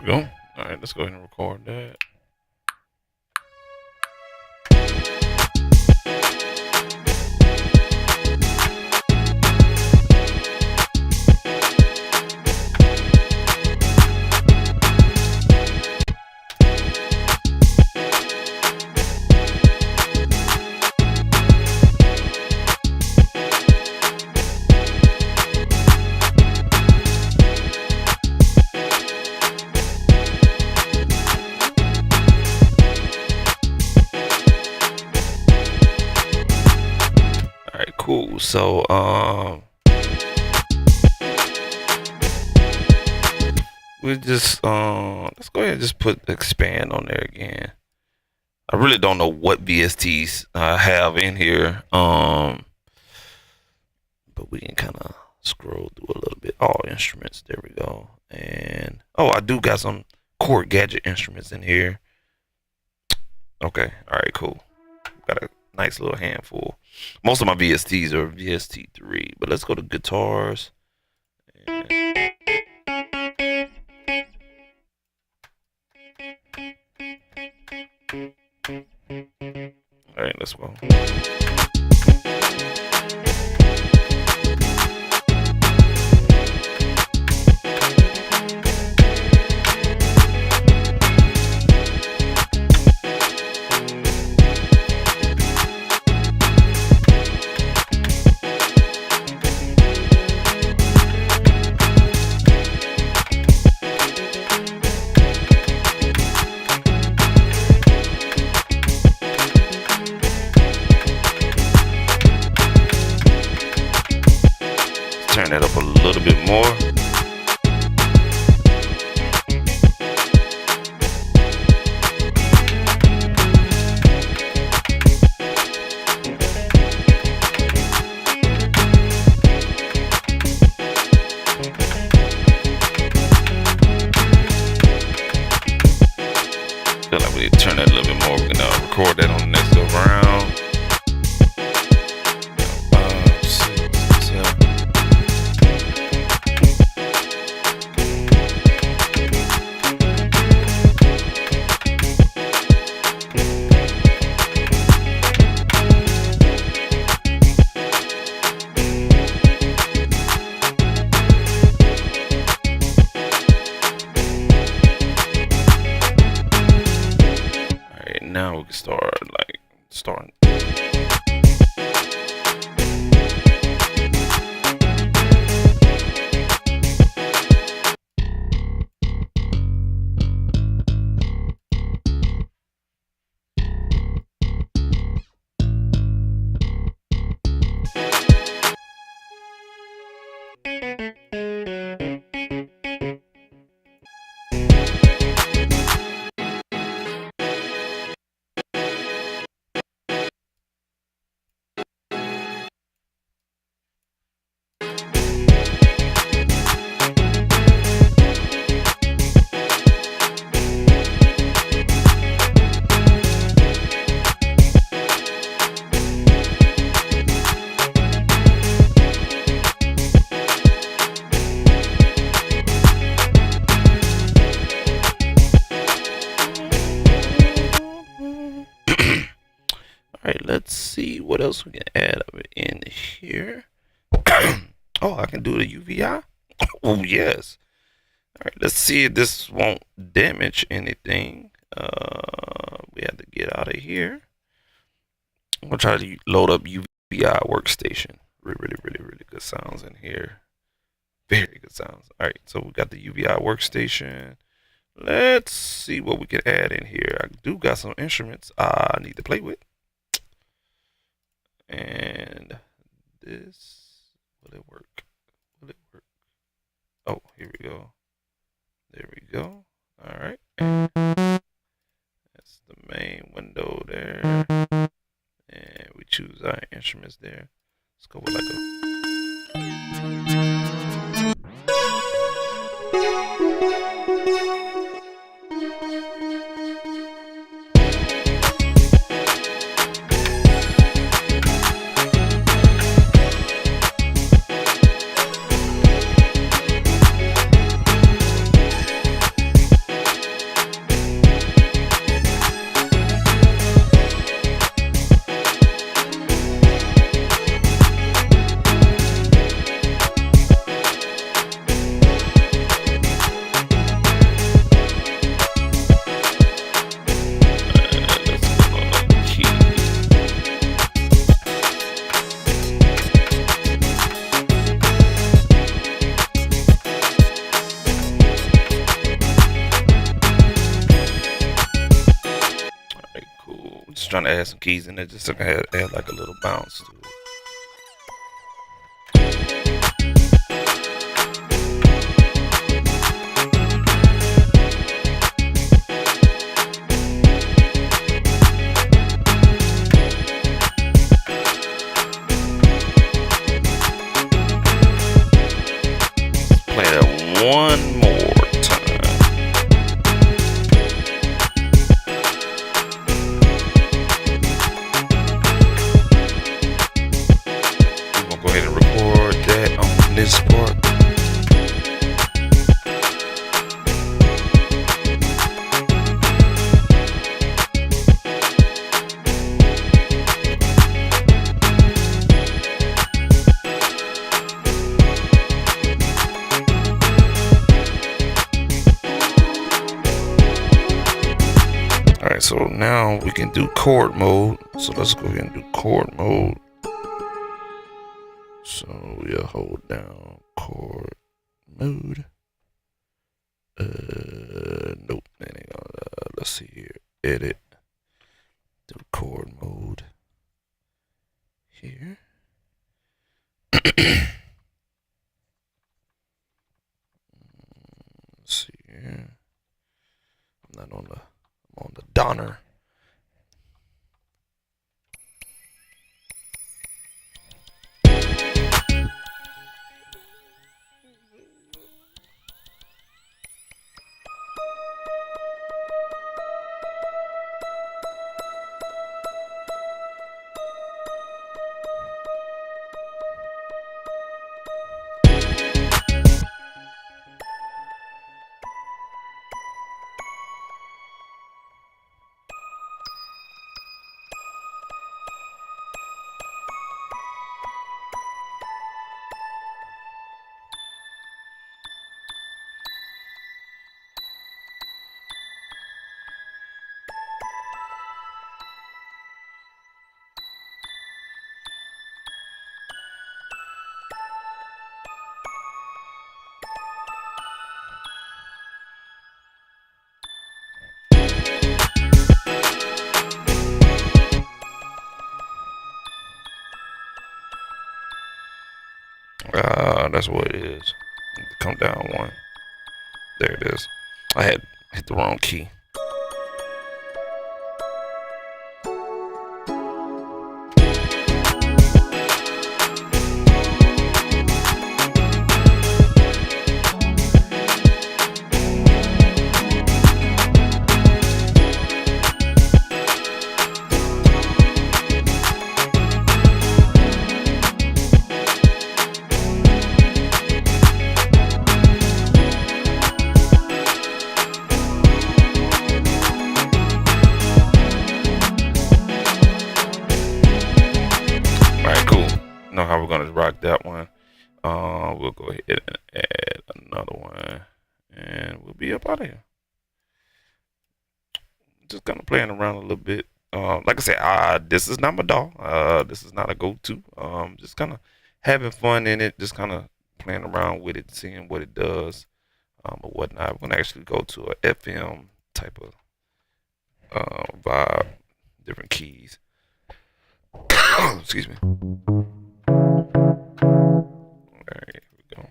we go. All right, let's go ahead and record that. Cool. So we just let's go ahead and just put expand on there again. I really don't know what VSTs I have in here, but we can kind of scroll through a little bit. All instruments, there we go. And oh, I do got some Chord Gadget instruments in here. Okay, all right, cool. Got a nice little handful. Most of my VSTs are VST3, but let's go to guitars. And all right, let's go. Turn that up a little bit more. Feel like we need to turn that a little bit more. We're gonna record that on the next go round. Now we can start starting. Alright, let's see what else we can add up in here. Oh, I can do the UVI? Oh, yes. Alright, let's see if this won't damage anything. We have to get out of here. I'm going to try to load up UVI workstation. Really good sounds in here. Very good sounds. Alright, so we got the UVI workstation. Let's see what we can add in here. I do got some instruments I need to play with. And this, will it work? Will it work? Oh, here we go. There we go. All right. That's the main window there. And we choose our instruments there. Let's go with like a... just trying to add some keys in there just to add like a little bounce to it. Play that one more time. We're gonna go ahead and record that on this part. Alright, so now we can do chord mode. So let's go ahead and do chord mode. So we'll hold down chord mode. Nope, that ain't gonna, let's see here. Edit. Do chord mode. Here. Let's see here. I'm not on the Donner. That's what it is. Come down one. There it is. I had hit the wrong key. Know how we're gonna rock that one. We'll go ahead and add another one, and we'll be up out of here. Just kind of playing around a little bit. Like I said, this is not my DAW. This is not a go-to. Just kind of having fun in it. Just kind of playing around with it, seeing what it does, or whatnot. We're gonna actually go to a FM type of vibe, different keys. Excuse me. Alright, here we go.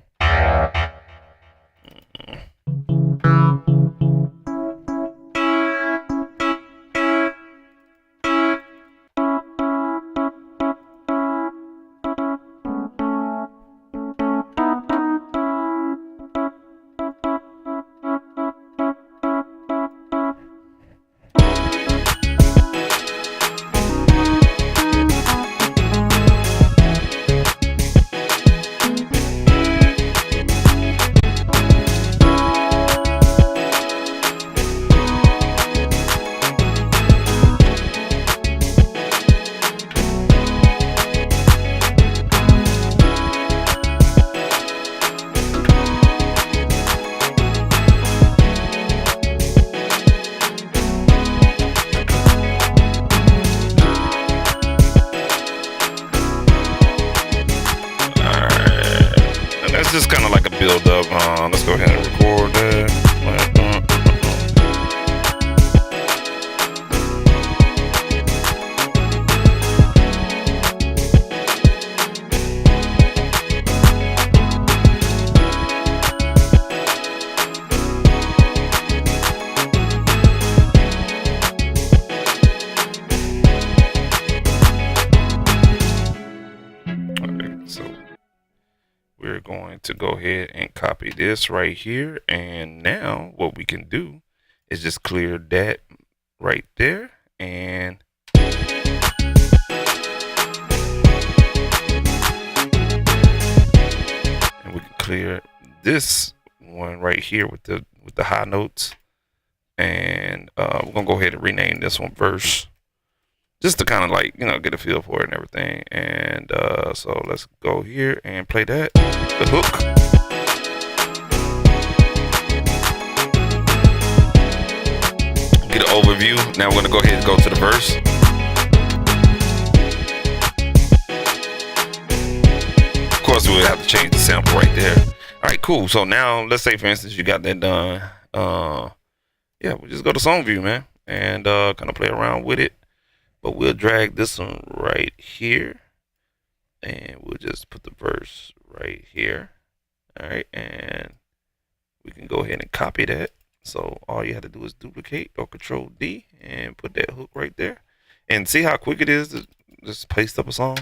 Just kind of like a build up. Let's go ahead and record that. we're going to go ahead and copy this right here. And now what we can do is just clear that right there, and we can clear this one right here with the high notes. And we're gonna go ahead and rename this one verse, just to kind of like, get a feel for it and everything. And so let's go here and play that, the hook. Get an overview. Now we're gonna go ahead and go to the verse. Of course, we would have to change the sample right there. All right, cool. So now let's say, for instance, you got that done. Yeah, we'll just go to song view, man, and kind of play around with it. But we'll drag this one right here, and we'll just put the verse right here. All right, and we can go ahead and copy that. So all you have to do is duplicate or Control D and put that hook right there. And see how quick it is to just paste up a song.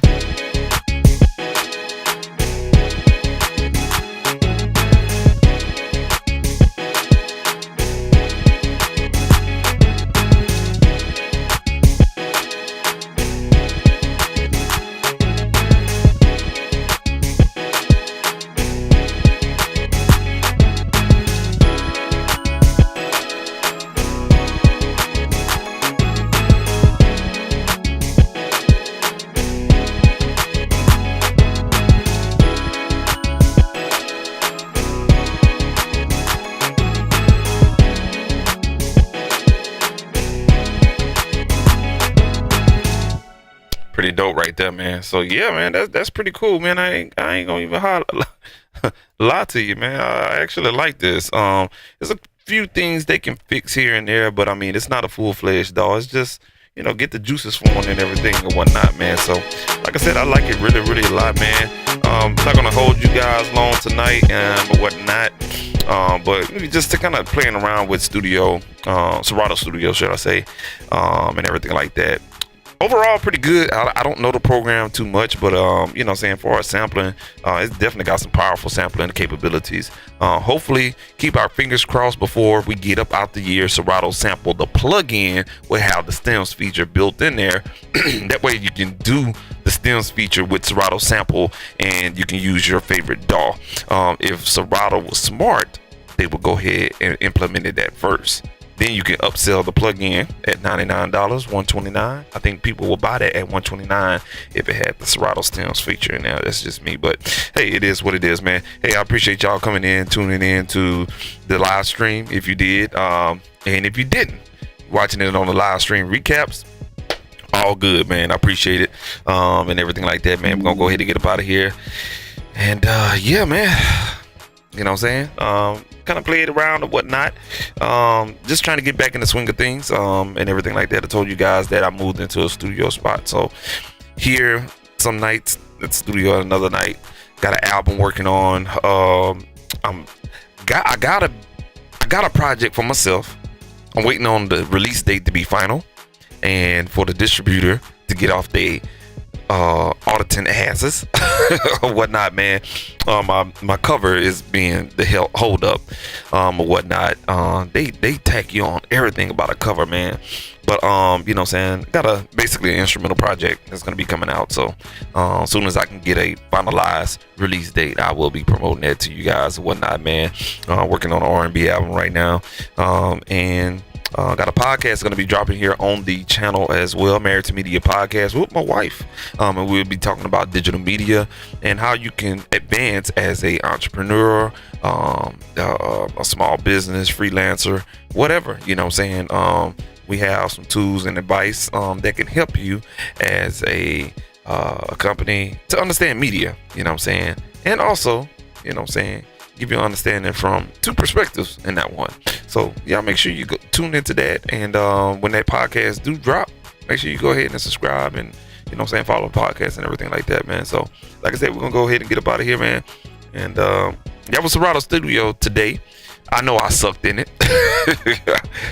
Pretty dope right there, man. So yeah, man, that's pretty cool, man. I ain't gonna even lie to you, man. I actually like this. There's a few things they can fix here and there, but I mean, it's not a full-fledged DAW. It's just, get the juices flowing and everything and whatnot, man. So like I said, I like it really, really a lot, man. Not gonna hold you guys long tonight and whatnot. But just to kind of playing around with Serato Studio, should I say, and everything like that. Overall, pretty good. I don't know the program too much, but for our sampling, it's definitely got some powerful sampling capabilities. Hopefully, keep our fingers crossed before we get up out the year. Serato Sample, the plugin, will have the stems feature built in there. That way, you can do the stems feature with Serato Sample, and you can use your favorite DAW. If Serato was smart, they would go ahead and implement that first. Then you can upsell the plugin at $99, $129. I think people will buy that at $129 if it had the Serato stems feature in there. That's just me, but hey, it is what it is, man. Hey, I appreciate y'all coming in, tuning in to the live stream if you did, and if you didn't, watching it on the live stream recaps. All good, man. I appreciate it, and everything like that, man. We're gonna go ahead and get up out of here, and yeah, man. You know what I'm saying? Kind of played around and whatnot. Just trying to get back in the swing of things, and everything like that. I told you guys that I moved into a studio spot. So here, some nights at the studio, another night. Got an album working on. I got a project for myself. I'm waiting on the release date to be final, and for the distributor to get off the auditing asses or whatnot, man. My cover is being the hold up or whatnot. They tack you on everything about a cover, man. But you know what I'm saying, got basically an instrumental project that's gonna be coming out. So as soon as I can get a finalized release date, I will be promoting that to you guys and whatnot, man. Working on an R&B album right now, and got a podcast going to be dropping here on the channel as well, Married to Media Podcast with my wife, and we'll be talking about digital media and how you can advance as a entrepreneur, a small business, freelancer, whatever, you know what I'm saying. We have some tools and advice that can help you as a company to understand media, you know what I'm saying, and also, you know what I'm saying, give you an understanding from two perspectives in that one. So y'all make sure you tune into that, and when that podcast do drop, make sure you go ahead and subscribe, and you know what I'm saying, follow the podcast and everything like that, man. So like I said, we're gonna go ahead and get up out of here, man. And that was Serato Studio today. I know I sucked in it.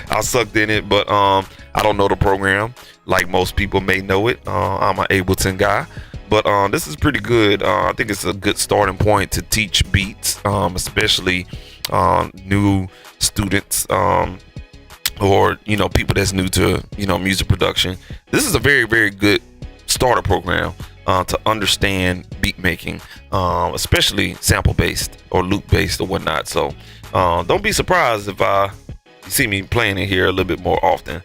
I sucked in it, but I don't know the program like most people may know it. I'm an Ableton guy, but this is pretty good. I think it's a good starting point to teach beats, especially new students, or people that's new to music production. This is a very, very good starter program to understand beat making, especially sample based or loop based or whatnot. So don't be surprised if you see me playing it here a little bit more often.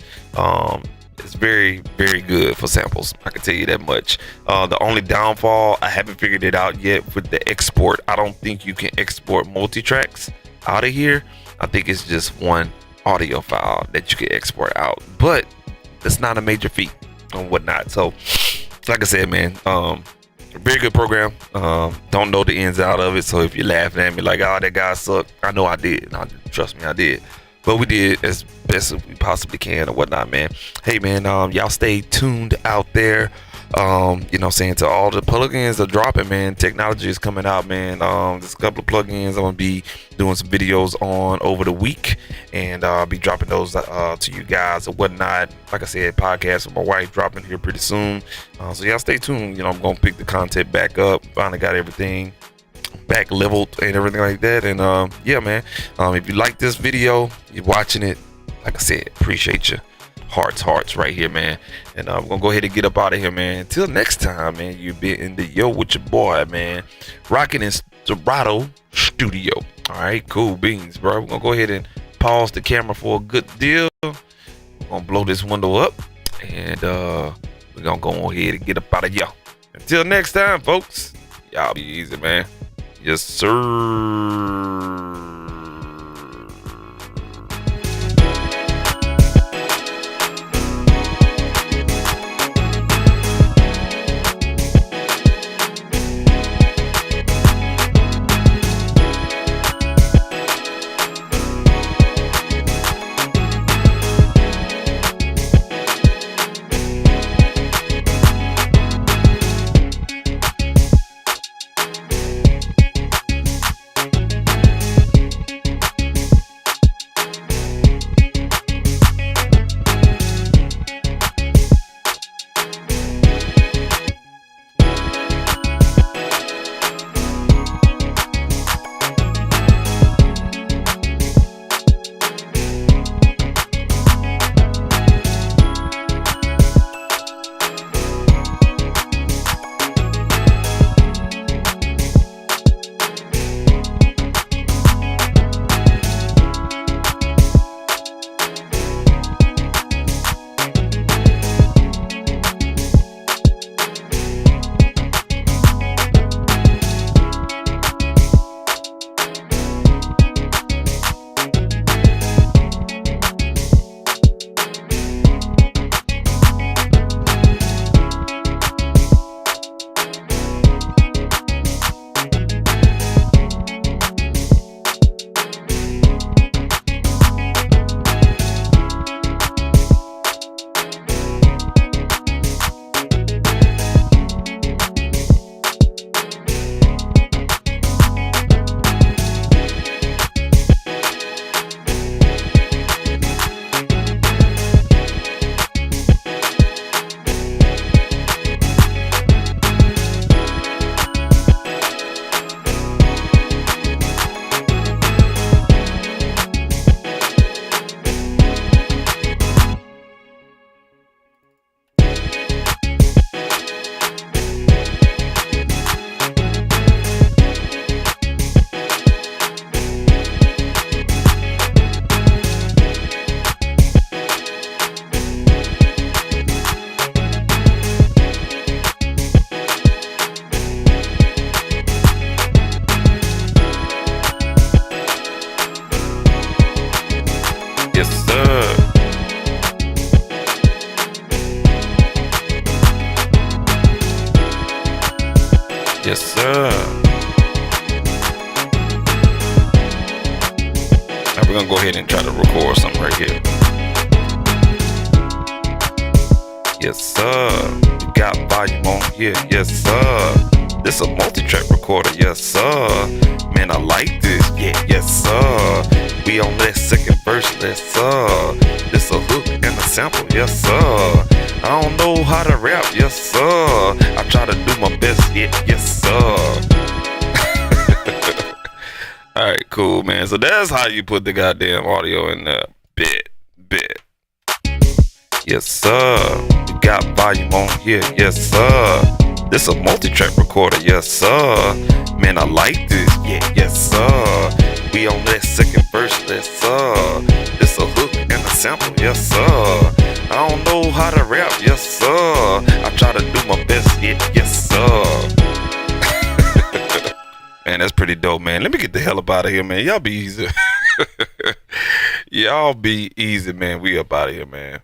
It's very, very good for samples, I can tell you that much. The only downfall, I haven't figured it out yet with the export. I don't think you can export multi-tracks out of here. I think it's just one audio file that you can export out, but it's not a major feat and whatnot. So like I said, man, very good program. Don't know the ins out of it, so if you're laughing at me like, oh, that guy sucked, I know I did. No, trust me, I did. But we did as best as we possibly can or whatnot, man. Hey, man, y'all stay tuned out there. Saying to all the plugins that are dropping, man. Technology is coming out, man. There's a couple of plugins I'm gonna be doing some videos on over the week, and I'll be dropping those to you guys or whatnot. Like I said, podcast with my wife dropping here pretty soon. So y'all stay tuned. I'm gonna pick the content back up. Finally got everything back leveled and everything like that. And yeah, man, if you like this video, you're watching it, like I said, appreciate you. Hearts right here, man. And we're gonna go ahead and get up out of here, man. Until next time, man, you've been in the yo with your boy, man, rocking in Serato Studio. All right, cool beans, bro. We're gonna go ahead and pause the camera for a good deal. We're gonna blow this window up, and we're gonna go ahead and get up out of here. Until next time, folks, y'all be easy, man. Yes, sir. Yes, sir. Now we're gonna go ahead and try to record something right here. Yes, sir. We got volume on here. Yes, sir. This a multi-track recorder. Yes, sir. Man, I like this. Yeah, yes, sir. We on that second verse. Yes, sir. This a hook and a sample. Yes, sir. I don't know how to rap, yes sir. I try to do my best, yes sir. Alright, cool, man. So that's how you put the goddamn audio in there. Bit. Yes sir. We got volume on here, yes sir. This a multi-track recorder, yes sir. Man, I like this, yes sir. We on that second verse, yes sir. This a hook and a sample, yes sir. I don't know how to rap, yes sir. I try to do my best, yes sir. Man, that's pretty dope, man. Let me get the hell up out of here, man. Y'all be easy. Y'all be easy, man. We up out of here, man.